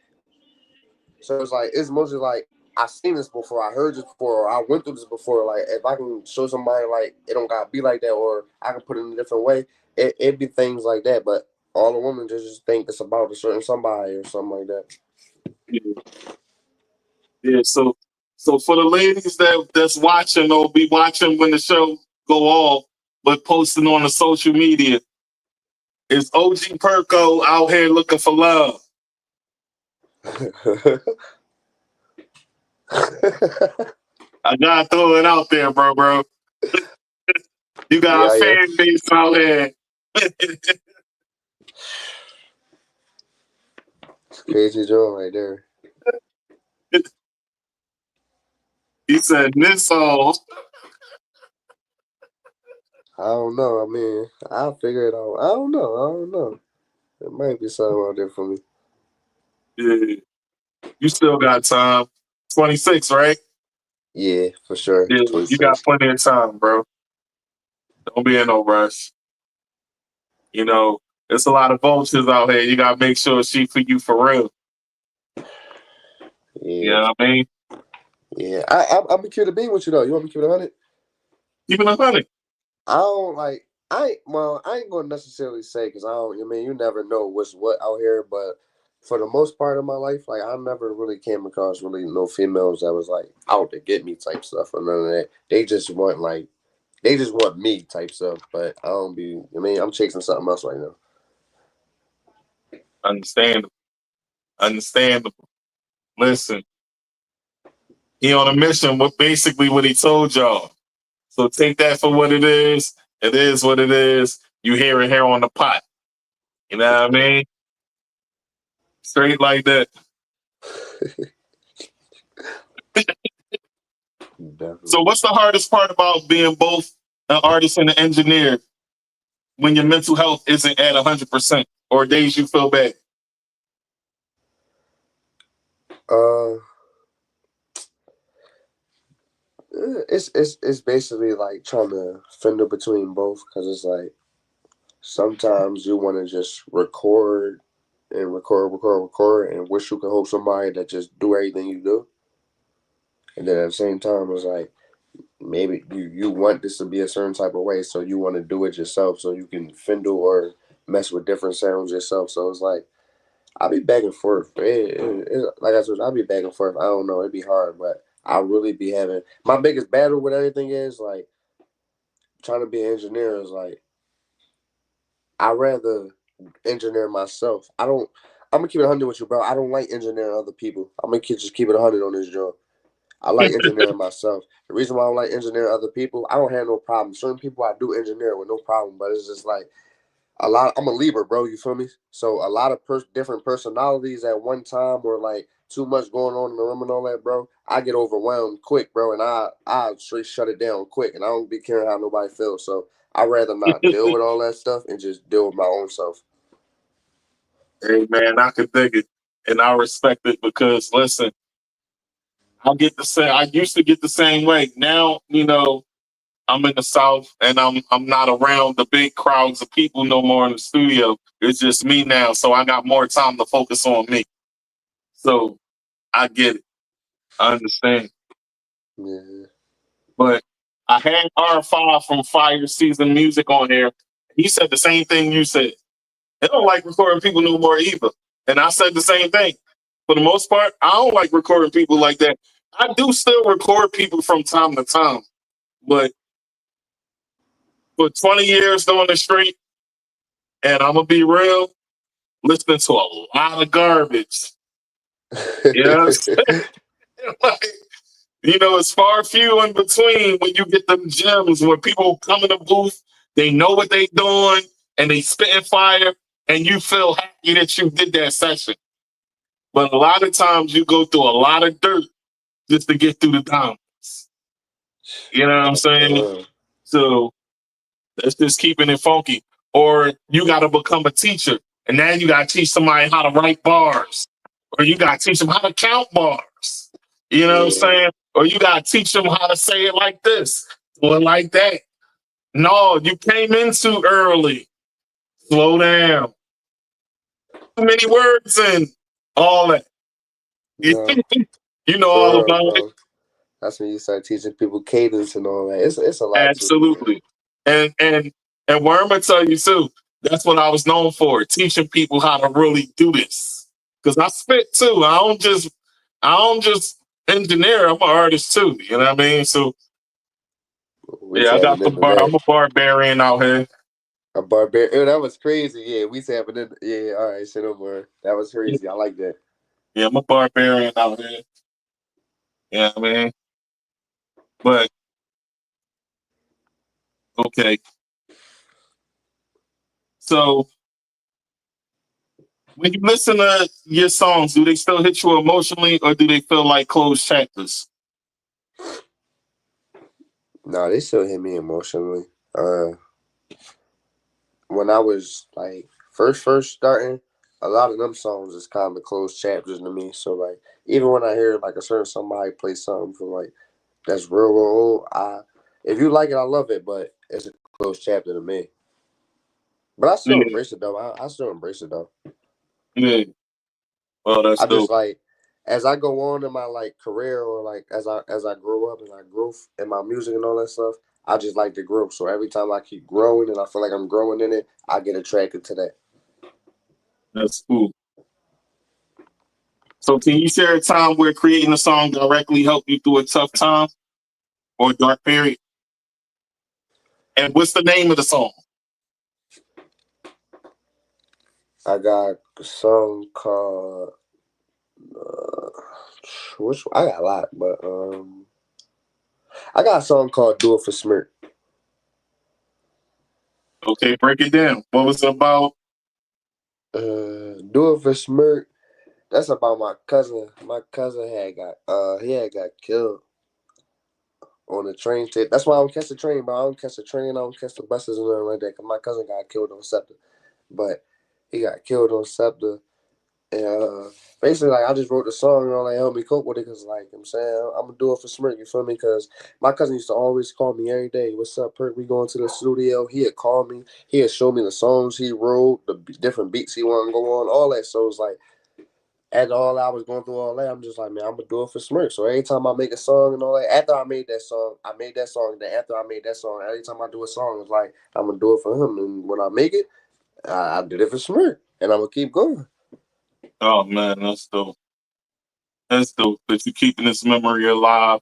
So it's like, it's mostly like, I seen this before, I heard this before, or I went through this before. Like, if I can show somebody like it don't gotta be like that, or I can put it in a different way, it be things like that. But all the women just think it's about a certain somebody or something like that. Yeah. So for the ladies that's watching or be watching when the show go off, but posting on the social media, is OG Perko out here looking for love? I gotta throw it out there, bro. You got a fan base out here. Crazy joke right there. He said this song. I don't know. I mean, I'll figure it out. I don't know. It might be something out there for me. Yeah. You still got time. 26, right? Yeah, for sure. Yeah, you got 26. plenty of time, bro. Don't be in no rush. You know, there's a lot of vultures out here. You gotta make sure she for you for real. Yeah. You know what I mean? Yeah. I'm be curious to be with you though. You want me to keep it 100? Keep it 100. I don't like. I ain't gonna necessarily say because I don't. I mean, you never know what's what out here, but for the most part of my life, like I never really came across really no females that was like out to get me type stuff or none of that. They just want me type stuff. But I don't be. I mean, I'm chasing something else right now. Understandable. Listen, he on a mission with basically what he told y'all. So take that for what it is. It is what it is. You hear it here on the pot. You know what I mean? Straight like that. So what's the hardest part about being both an artist and an engineer when your mental health isn't at 100% or days you feel bad? It's basically like trying to fender between both because it's like sometimes you want to just record and record and wish you could hold somebody that just do everything you do, and then at the same time it's like maybe you want this to be a certain type of way, so you want to do it yourself so you can fendle or mess with different sounds yourself. So it's like I'll be back and forth. Like I said, I'll be back and forth. I don't know. It'd be hard, but I'll really be having my biggest battle with everything is like trying to be an engineer is like I rather engineer myself. I'm gonna keep it 100 with you, bro. I don't like engineering other people. I'm gonna just keep it 100 on this joint. I like engineering myself. The reason why I don't like engineering other people, I don't have no problem. Certain people I do engineer with no problem, but it's just like a lot. I'm a Libra, bro. You feel me? So a lot of different personalities at one time, or like too much going on in the room and all that, bro. I get overwhelmed quick, bro, and I straight shut it down quick, and I don't be caring how nobody feels. So I'd rather not deal with all that stuff and just deal with my own self. Hey man, I can dig it, and I respect it because listen, I used to get the same way. Now, you know, I'm in the South and I'm not around the big crowds of people no more in the studio. It's just me now. So I got more time to focus on me. So I get it. I understand. Yeah. But I had R5 from Fire Season Music on here. He said the same thing you said. They don't like recording people no more either. And I said the same thing. For the most part, I don't like recording people like that. I do still record people from time to time. But for 20 years doing the street, and I'm going to be real, listening to a lot of garbage. You know what I'm saying? Like, you know, it's far few in between when you get them gems where people come in the booth, they know what they doing, and they spitting fire, and you feel happy that you did that session. But a lot of times you go through a lot of dirt just to get through the diamonds. You know what I'm saying? So that's just keeping it funky. Or you got to become a teacher, and now you got to teach somebody how to write bars, or you got to teach them how to count bars. You know what I'm saying? Or you got to teach them how to say it like this or like that. No, you came in too early. Slow down. Too many words and all that. No, You know for all real, about bro. it. That's when you start teaching people cadence and all that. It's a lot to Absolutely. And where I'm gonna tell you too, that's what I was known for, teaching people how to really do this. Because I spit too. I don't just engineer, I'm an artist too. You know what I mean? So we yeah, I got tapping into that. I'm a barbarian out here. A barbarian. Oh, that was crazy. Yeah, we tapping in. Yeah, all right, say no more. That was crazy. I like that. Yeah, I'm a barbarian out here. You know what I mean? But okay. So when you listen to your songs, do they still hit you emotionally or do they feel like closed chapters? No, they still hit me emotionally. When I was like first starting, a lot of them songs is kind of closed chapters to me. So like even when I hear like a certain somebody play something from like that's real old, if you like it, I love it, but it's a closed chapter to me. But I still embrace it though. I still embrace it though. Yeah. Well, that's I just dope. like as I go on in my like career or like as I grow up and I grow in my music and all that stuff, I just like to grow. So every time I keep growing and I feel like I'm growing in it, I get attracted to that. That's cool. So can you share a time where creating a song directly helped you through a tough time or a dark period? And what's the name of the song? I got a song called which I got a lot, but I got a song called "Do It for Smirk." Okay, break it down. What was it about? "Do It for Smirk." That's about my cousin. My cousin he had got killed on the train trip. That's why I don't catch the train, bro. I don't catch the train. I don't catch the buses and nothing like that. Cause my cousin got killed on Scepter, but he got killed on Scepter. And basically, like I just wrote the song and all that helped me cope with it. Cause like I'm saying, I'm gonna do it for Smirk. You feel me? Cause my cousin used to always call me every day. What's up, Perk? We going to the studio. He'd call me. He'd show me the songs he wrote, the different beats he wanted to go on, all that. So it's like. After all I was going through all that, I'm just like, man, I'm gonna do it for Smirk. So every time I make a song and all that, after I made that song, then after I made that song, every time I do a song, it's like I'm gonna do it for him. And when I make it, I did it for Smirk, and I'm gonna keep going. Oh man, that's dope. That's dope that you keeping his memory alive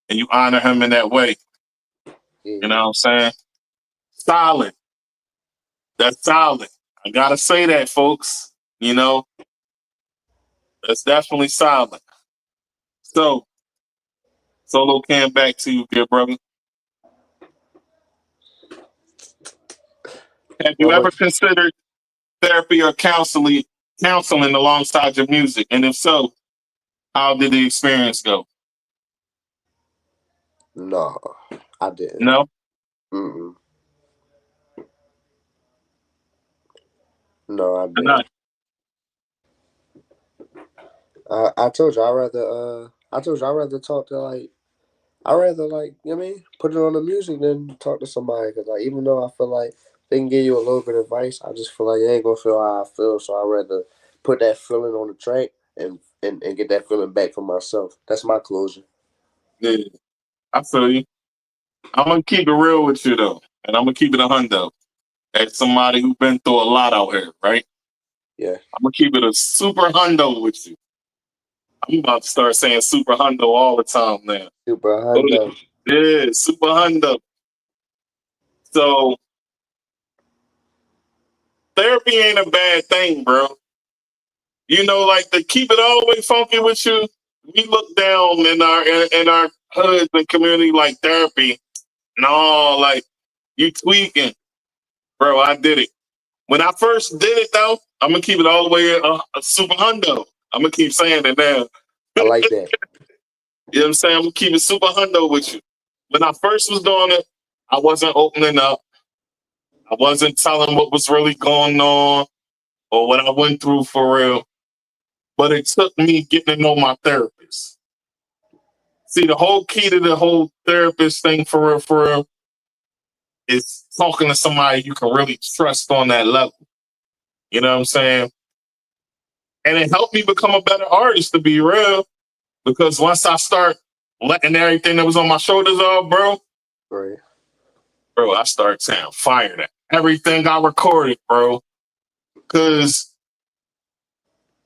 and you honor him in that way. Yeah. You know what I'm saying? Solid. That's solid. I gotta say that, folks. You know, that's definitely solid. So, Solo Cam, back to you, dear brother. Have you What ever about you? considered therapy or counseling alongside your music? And if so, how did the experience go? No, I didn't. No? Mm-mm. No, I Not. didn't. I told you I rather talk to like I rather like you know what I mean put it on the music than talk to somebody because like even though I feel like they can give you a little bit of advice, I just feel like you ain't gonna feel how I feel. So I rather put that feeling on the track and get that feeling back for myself. That's my closure. Yeah, I feel you. I'm gonna keep it real with you though, and I'm gonna keep it a hundo. As somebody who's been through a lot out here, right? Yeah. I'm gonna keep it a super hundo with you. I'm about to start saying super hundo all the time now. Super hundo. Yeah, super hundo. So therapy ain't a bad thing, bro. You know, like to keep it all the way funky with you, we look down in our hoods and community like therapy. No, like you tweaking, bro. I did it. When I first did it though, I'm gonna keep it all the way a super hundo. I'm gonna keep saying it now. I like that. You know what I'm saying? I'm gonna keep it super hundo with you. When I first was doing it, I wasn't opening up. I wasn't telling what was really going on or what I went through for real. But it took me getting to know my therapist. See, the whole key to the whole therapist thing for real, is talking to somebody you can really trust on that level. You know what I'm saying? And it helped me become a better artist, to be real. Because once I start letting everything that was on my shoulders off, Right. bro, I start saying fire at everything I recorded, bro. Because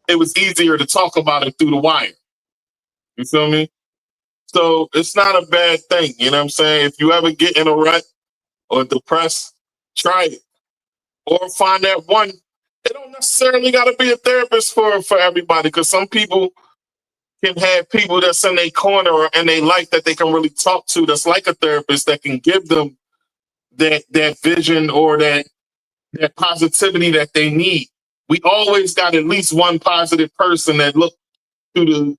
it was easier to talk about it through the wire. You feel me? So it's not a bad thing. You know what I'm saying? If you ever get in a rut or depressed, try it. Or find that one. It don't necessarily got to be a therapist for everybody, because some people can have people that's in their corner and they like that they can really talk to, that's like a therapist that can give them that vision or that positivity that they need. We always got at least one positive person that look through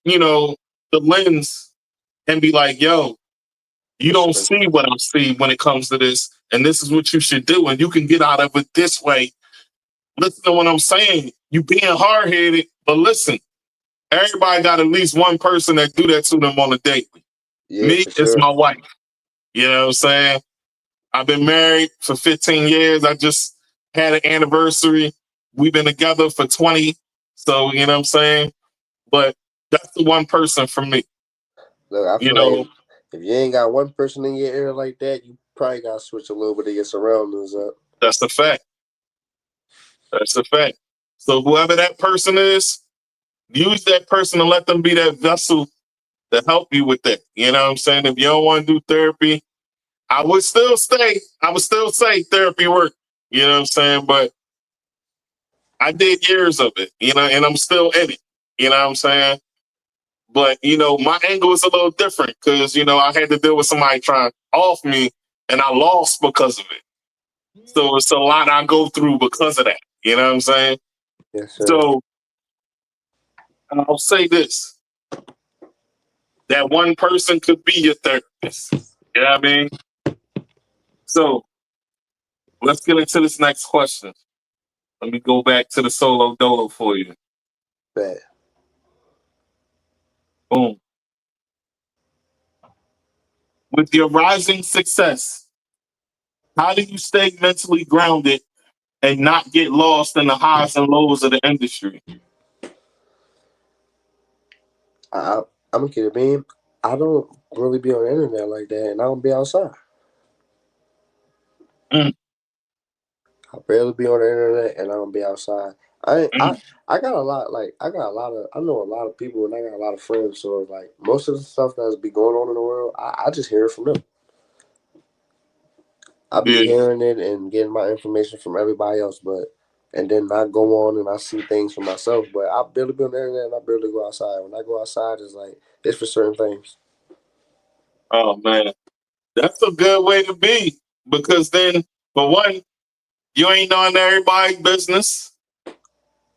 the lens and be like, yo, You don't see what I see when it comes to this, and this is what you should do, and you can get out of it this way. Listen to what I'm saying. You being hard-headed, but listen, everybody got at least one person that do that to them on a daily. Yeah, Me, for it's sure. my wife. You know what I'm saying? I've been married for 15 years. I just had an anniversary. We've been together for 20. So, you know what I'm saying? But that's the one person for me. Look, I You feel know, like if you ain't got one person in your ear like that, you probably got to switch a little bit of your surroundings up. that's the fact. That's the fact. So whoever that person is, use that person and let them be that vessel to help you with that. You know what I'm saying? If you don't want to do therapy, I would still say therapy work. You know what I'm saying? But I did years of it, you know, and I'm still in it. You know what I'm saying? But, you know, my angle is a little different because, you know, I had to deal with somebody trying off me and I lost because of it. So it's a lot I go through because of that. You know what I'm saying? Yes, sir. So I'll say this. That one person could be your therapist. You know what I mean? So let's get into this next question. Let me go back to the solo dolo for you. Bad. Boom. With your rising success, how do you stay mentally grounded and not get lost in the highs and lows of the industry? I'm gonna keep it being. I don't really be on the internet like that, and I don't be outside. Mm. I barely be on the internet, and I don't be outside. I Mm. I got a lot. Like I know a lot of people, and I got a lot of friends. So like most of the stuff that's be going on in the world, I just hear it from them. I be Yeah. hearing it and getting my information from everybody else, and then I go on and I see things for myself. But I barely be on the internet, and I barely go outside. When I go outside, it's for certain things. Oh man, that's a good way to be because then, for one, you ain't knowing everybody's business.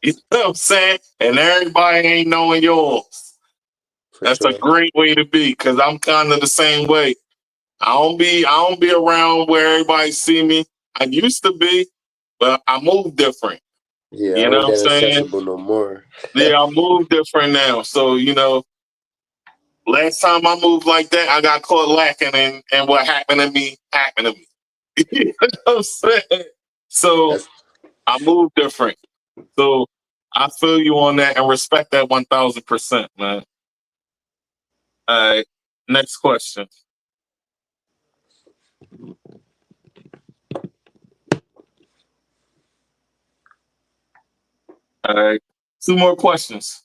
You know what I'm saying? And everybody ain't knowing yours. For That's a sure. great way to be because I'm kind of the same way. I don't be around where everybody see me. I used to be, but I move different. Yeah, You I know ain't what I'm that saying? accessible no more. Yeah, I move different now. So, you know, last time I moved like that, I got caught lacking and what happened to me happened to me. You know what I'm saying? So That's I move different. So I feel you on that and respect that 1000%, man. All right. Next question. All right. Two more questions.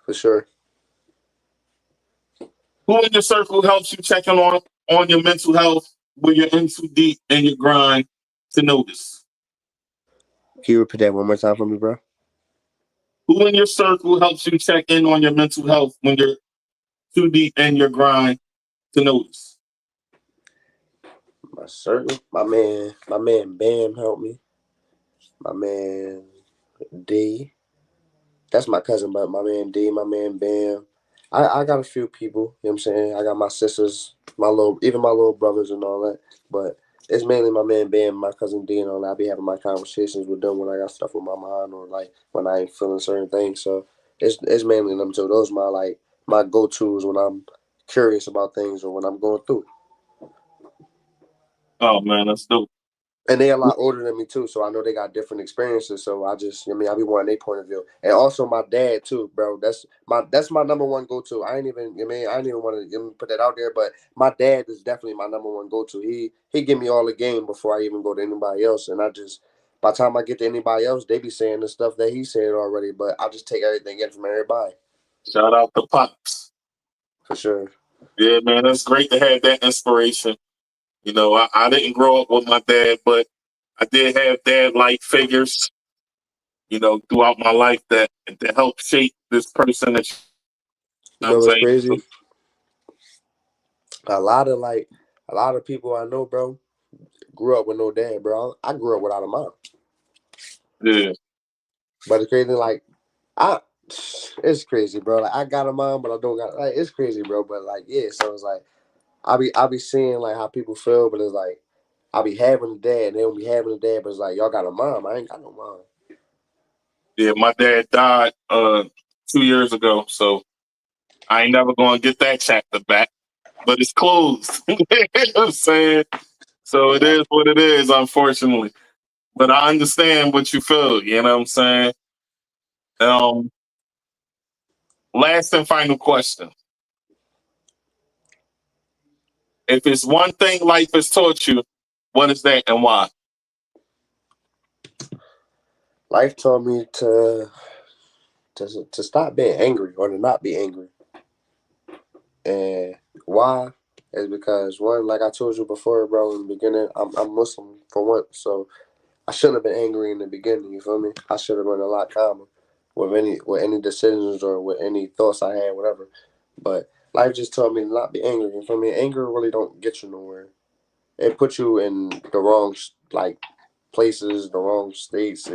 for sure. Who in your circle helps you check on your mental health when you're in too deep in your grind to notice? Can you repeat that one more time for me, bro? Who in your circle helps you check in on your mental health when you're too deep in your grind to notice? My circle, my man Bam helped me. My man D, that's my cousin, but my man D, my man Bam. I got a few people, you know what I'm saying? I got my sisters, even my little brothers and all that. But it's mainly my man Bam, my cousin D and all that. I be having my conversations with them when I got stuff with my mind or like when I ain't feeling certain things. So it's mainly them two. Those my go tos when I'm curious about things or when I'm going through. Oh man, that's dope. And they a lot older than me too, so I know they got different experiences. So I be wanting their point of view. And also my dad too, bro. That's my number one go to. I ain't even want to put that out there, but my dad is definitely my number one go to. He give me all the game before I even go to anybody else. And by the time I get to anybody else, they be saying the stuff that he said already. But I just take everything in from everybody. Shout out to Pops. For sure. Yeah, man, it's great to have that inspiration. You know, I didn't grow up with my dad, but I did have dad-like figures, you know, throughout my life that helped shape this person. That, you You know what know I'm what's saying? crazy? A lot of people I know, bro, grew up with no dad, bro. I grew up without a mom. Yeah. But it's crazy, like I, it's crazy, bro. Like I got a mom, but I don't got. Like it's crazy, bro. But like, yeah. So it's like I be seeing like how people feel, but it's like I be having a dad, and they don't be having a dad, but it's like y'all got a mom. I ain't got no mom. Yeah, my dad died 2 years ago, so I ain't never gonna get that chapter back. But it's closed. You know what I'm saying? So it is what it is, unfortunately. But I understand what you feel, you know what I'm saying? Um, Last and final question. If it's one thing life has taught you, what is that and why? Life taught me to stop being angry or to not be angry. And why? Is because one, like I told you before, bro, in the beginning, I'm Muslim for one, so I shouldn't have been angry in the beginning. You feel me? I should have been a lot calmer with any decisions or with any thoughts I had, whatever. But life just taught me to not be angry. You feel me? Anger really don't get you nowhere. It puts you in the wrong places, the wrong states.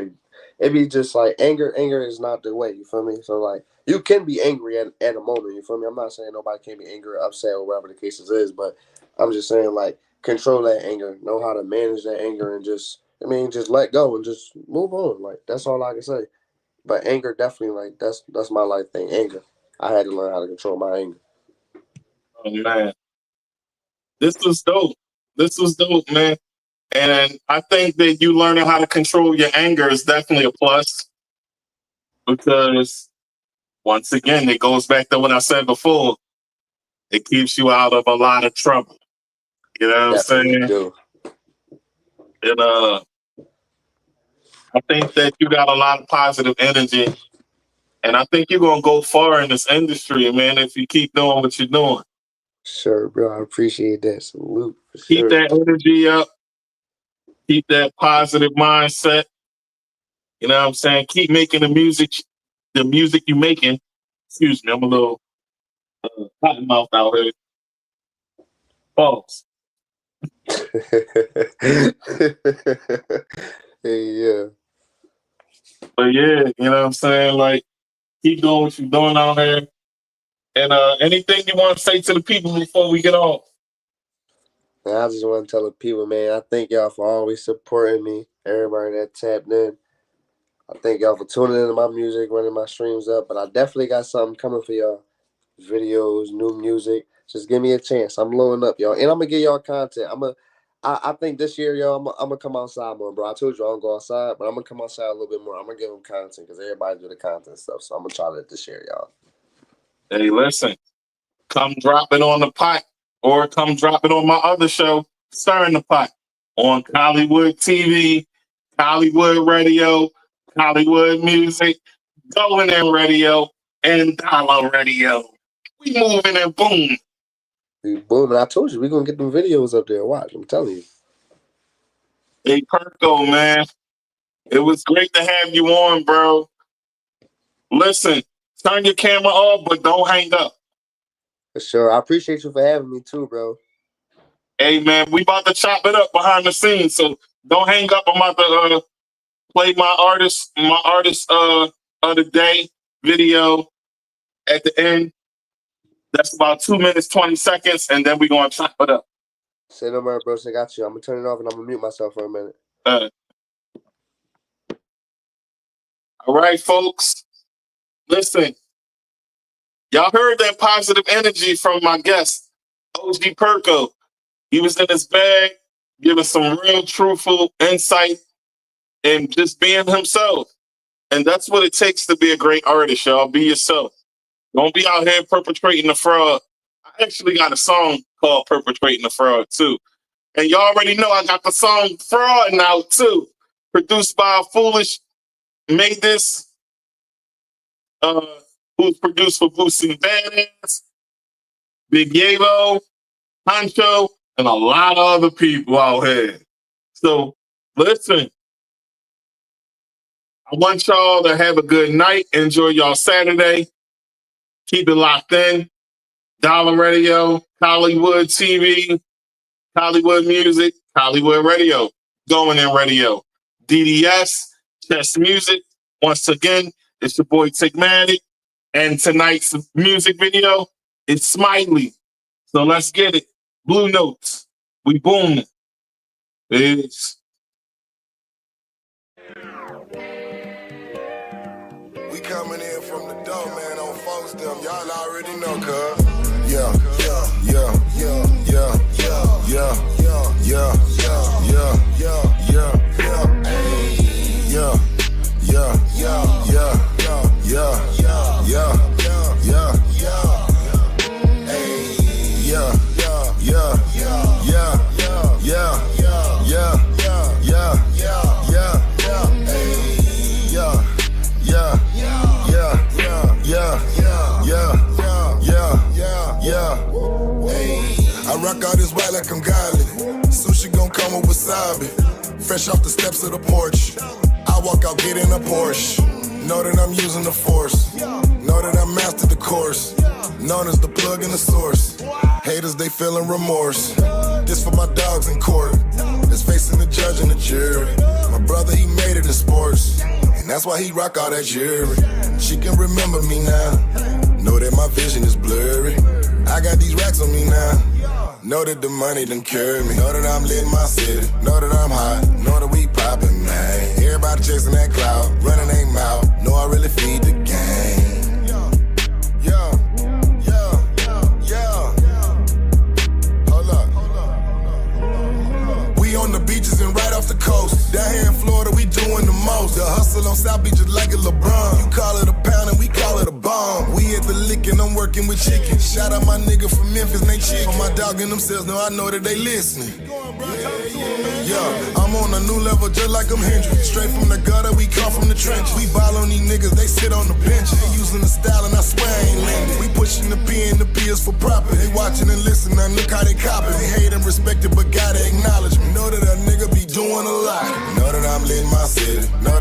It be just like anger is not the way, you feel me? So like you can be angry at a moment, you feel me? I'm not saying nobody can be angry or upset or whatever the case is, but I'm just saying like control that anger, know how to manage that anger and just let go and just move on. Like that's all I can say. But anger definitely like that's my life thing, anger. I had to learn how to control my anger. Oh man. This was dope. This was dope, man. And I think that you learning how to control your anger is definitely a plus because once again, it goes back to what I said before. It keeps you out of a lot of trouble. You know what I'm Definitely saying? do. And I think that you got a lot of positive energy. And I think you're gonna go far in this industry, man, if you keep doing what you're doing. Sure, bro. I appreciate that. Salute for Keep sure. that energy up, keep that positive mindset. You know what I'm saying? Keep making the music you making. Excuse me, I'm a little cotton mouth out here. Pause. Hey, yeah. But yeah, you know what I'm saying? Like, keep doing what you're doing out here. And anything you want to say to the people before we get off? Man, I just want to tell the people, man, I thank y'all for always supporting me. Everybody that tapped in. I thank y'all for tuning into my music, running my streams up. But I definitely got something coming for y'all. Videos, new music. Just give me a chance. I'm loading up, y'all. And I'm going to give y'all content. I think this year, y'all, I'm going to come outside more, bro. I told you I don't go outside, but I'm going to come outside a little bit more. I'm going to give them content because everybody do the content stuff. So I'm going to try that this year, y'all. Hey, listen, come drop it on the pot or come drop it on my other show, Stirring the Pot, on Hollywood TV, Hollywood Radio, Hollywood Music, Going In Radio, and Dollar Radio. We moving and boom. We booming. I told you we're going to get them videos up there. Watch. I'm telling you. Hey, Perko, man. It was great to have you on, bro. Listen, turn your camera off, but don't hang up. For sure. I appreciate you for having me too, bro. Hey, man, we about to chop it up behind the scenes, so don't hang up. I'm about to play my artist of the day video at the end. That's about 2 minutes, 20 seconds, and then we're going to chop it up. Say no more, bro. I got you. I'm going to turn it off and I'm going to mute myself for a minute. All right, folks. Listen, y'all heard that positive energy from my guest, OG Perko. He was in his bag, giving some real truthful insight and just being himself. And that's what it takes to be a great artist, y'all. Be yourself. Don't be out here perpetrating the fraud. I actually got a song called Perpetrating the Fraud, too. And y'all already know I got the song Fraud now, too. Produced by Foolish. Made this. Who's produced for Boosie Badass, Big Yavo, Hancho, and a lot of other people out here. So, listen. I want y'all to have a good night. Enjoy y'all Saturday. Keep it locked in. Dollar Radio, Hollywood TV, Hollywood Music, Hollywood Radio, Going In Radio, DDS, Chess Music. Once again, it's your boy Tigmatic. And tonight's music video is Smiley. So let's get it. Blue Notes. We booming. Peace. We coming in from the door, man, on folks them. Y'all already know, cuz. Yeah, yeah, yeah, yeah, yeah, yeah, yeah, yeah, yeah, yeah, yeah, yeah, yeah, hey, yeah, yeah, yeah, yeah, yeah, yeah, yeah, yeah, yeah, hey, yeah, yeah, yeah, yeah, yeah, yeah, yeah, yeah, yeah, yeah, yeah, hey, yeah, yeah, yeah, yeah, yeah, yeah, yeah. Hey, I rock all this white like I'm godly. Sushi gon' come with wasabi. Fresh off the steps of the porch. I walk out, get in a Porsche. Know that I'm using the force. Know that I mastered the course. Known as the plug and the source. Haters, they feeling remorse. This for my dogs in court. It's facing the judge and the jury. My brother, he made it in sports. And that's why he rock all that jewelry. She can remember me now. Know that my vision is blurry. I got these racks on me now. Know that the money done cured me. Know that I'm lit in my city. Know that I'm hot. Know that we poppin', man. Everybody chasing that cloud. Running their mouth. Know I really feed the game. Yeah, yeah, yeah. Hold up. We on the beaches and right off the coast. Down here in Florida, we doing the most. The hustle on South Beach is like a LeBron. You call it a pound and we call it a bomb. We at the lick and I'm working with chicken. Shout out my nigga from Memphis, they chicken. My dog and themselves know I know that they listening. Yeah, I'm on a new level just like I'm Hendrix. Straight from the gutter, we come from the trenches. We ball on these niggas, they sit on the bench. They using the style and I swear I ain't lending. We pushing the P and the P is for profit. They watching and listening, now look how they copy. They hate and respect it, but gotta acknowledge me. Know that a nigga be doing a lot. Know that I'm lit in my city. Know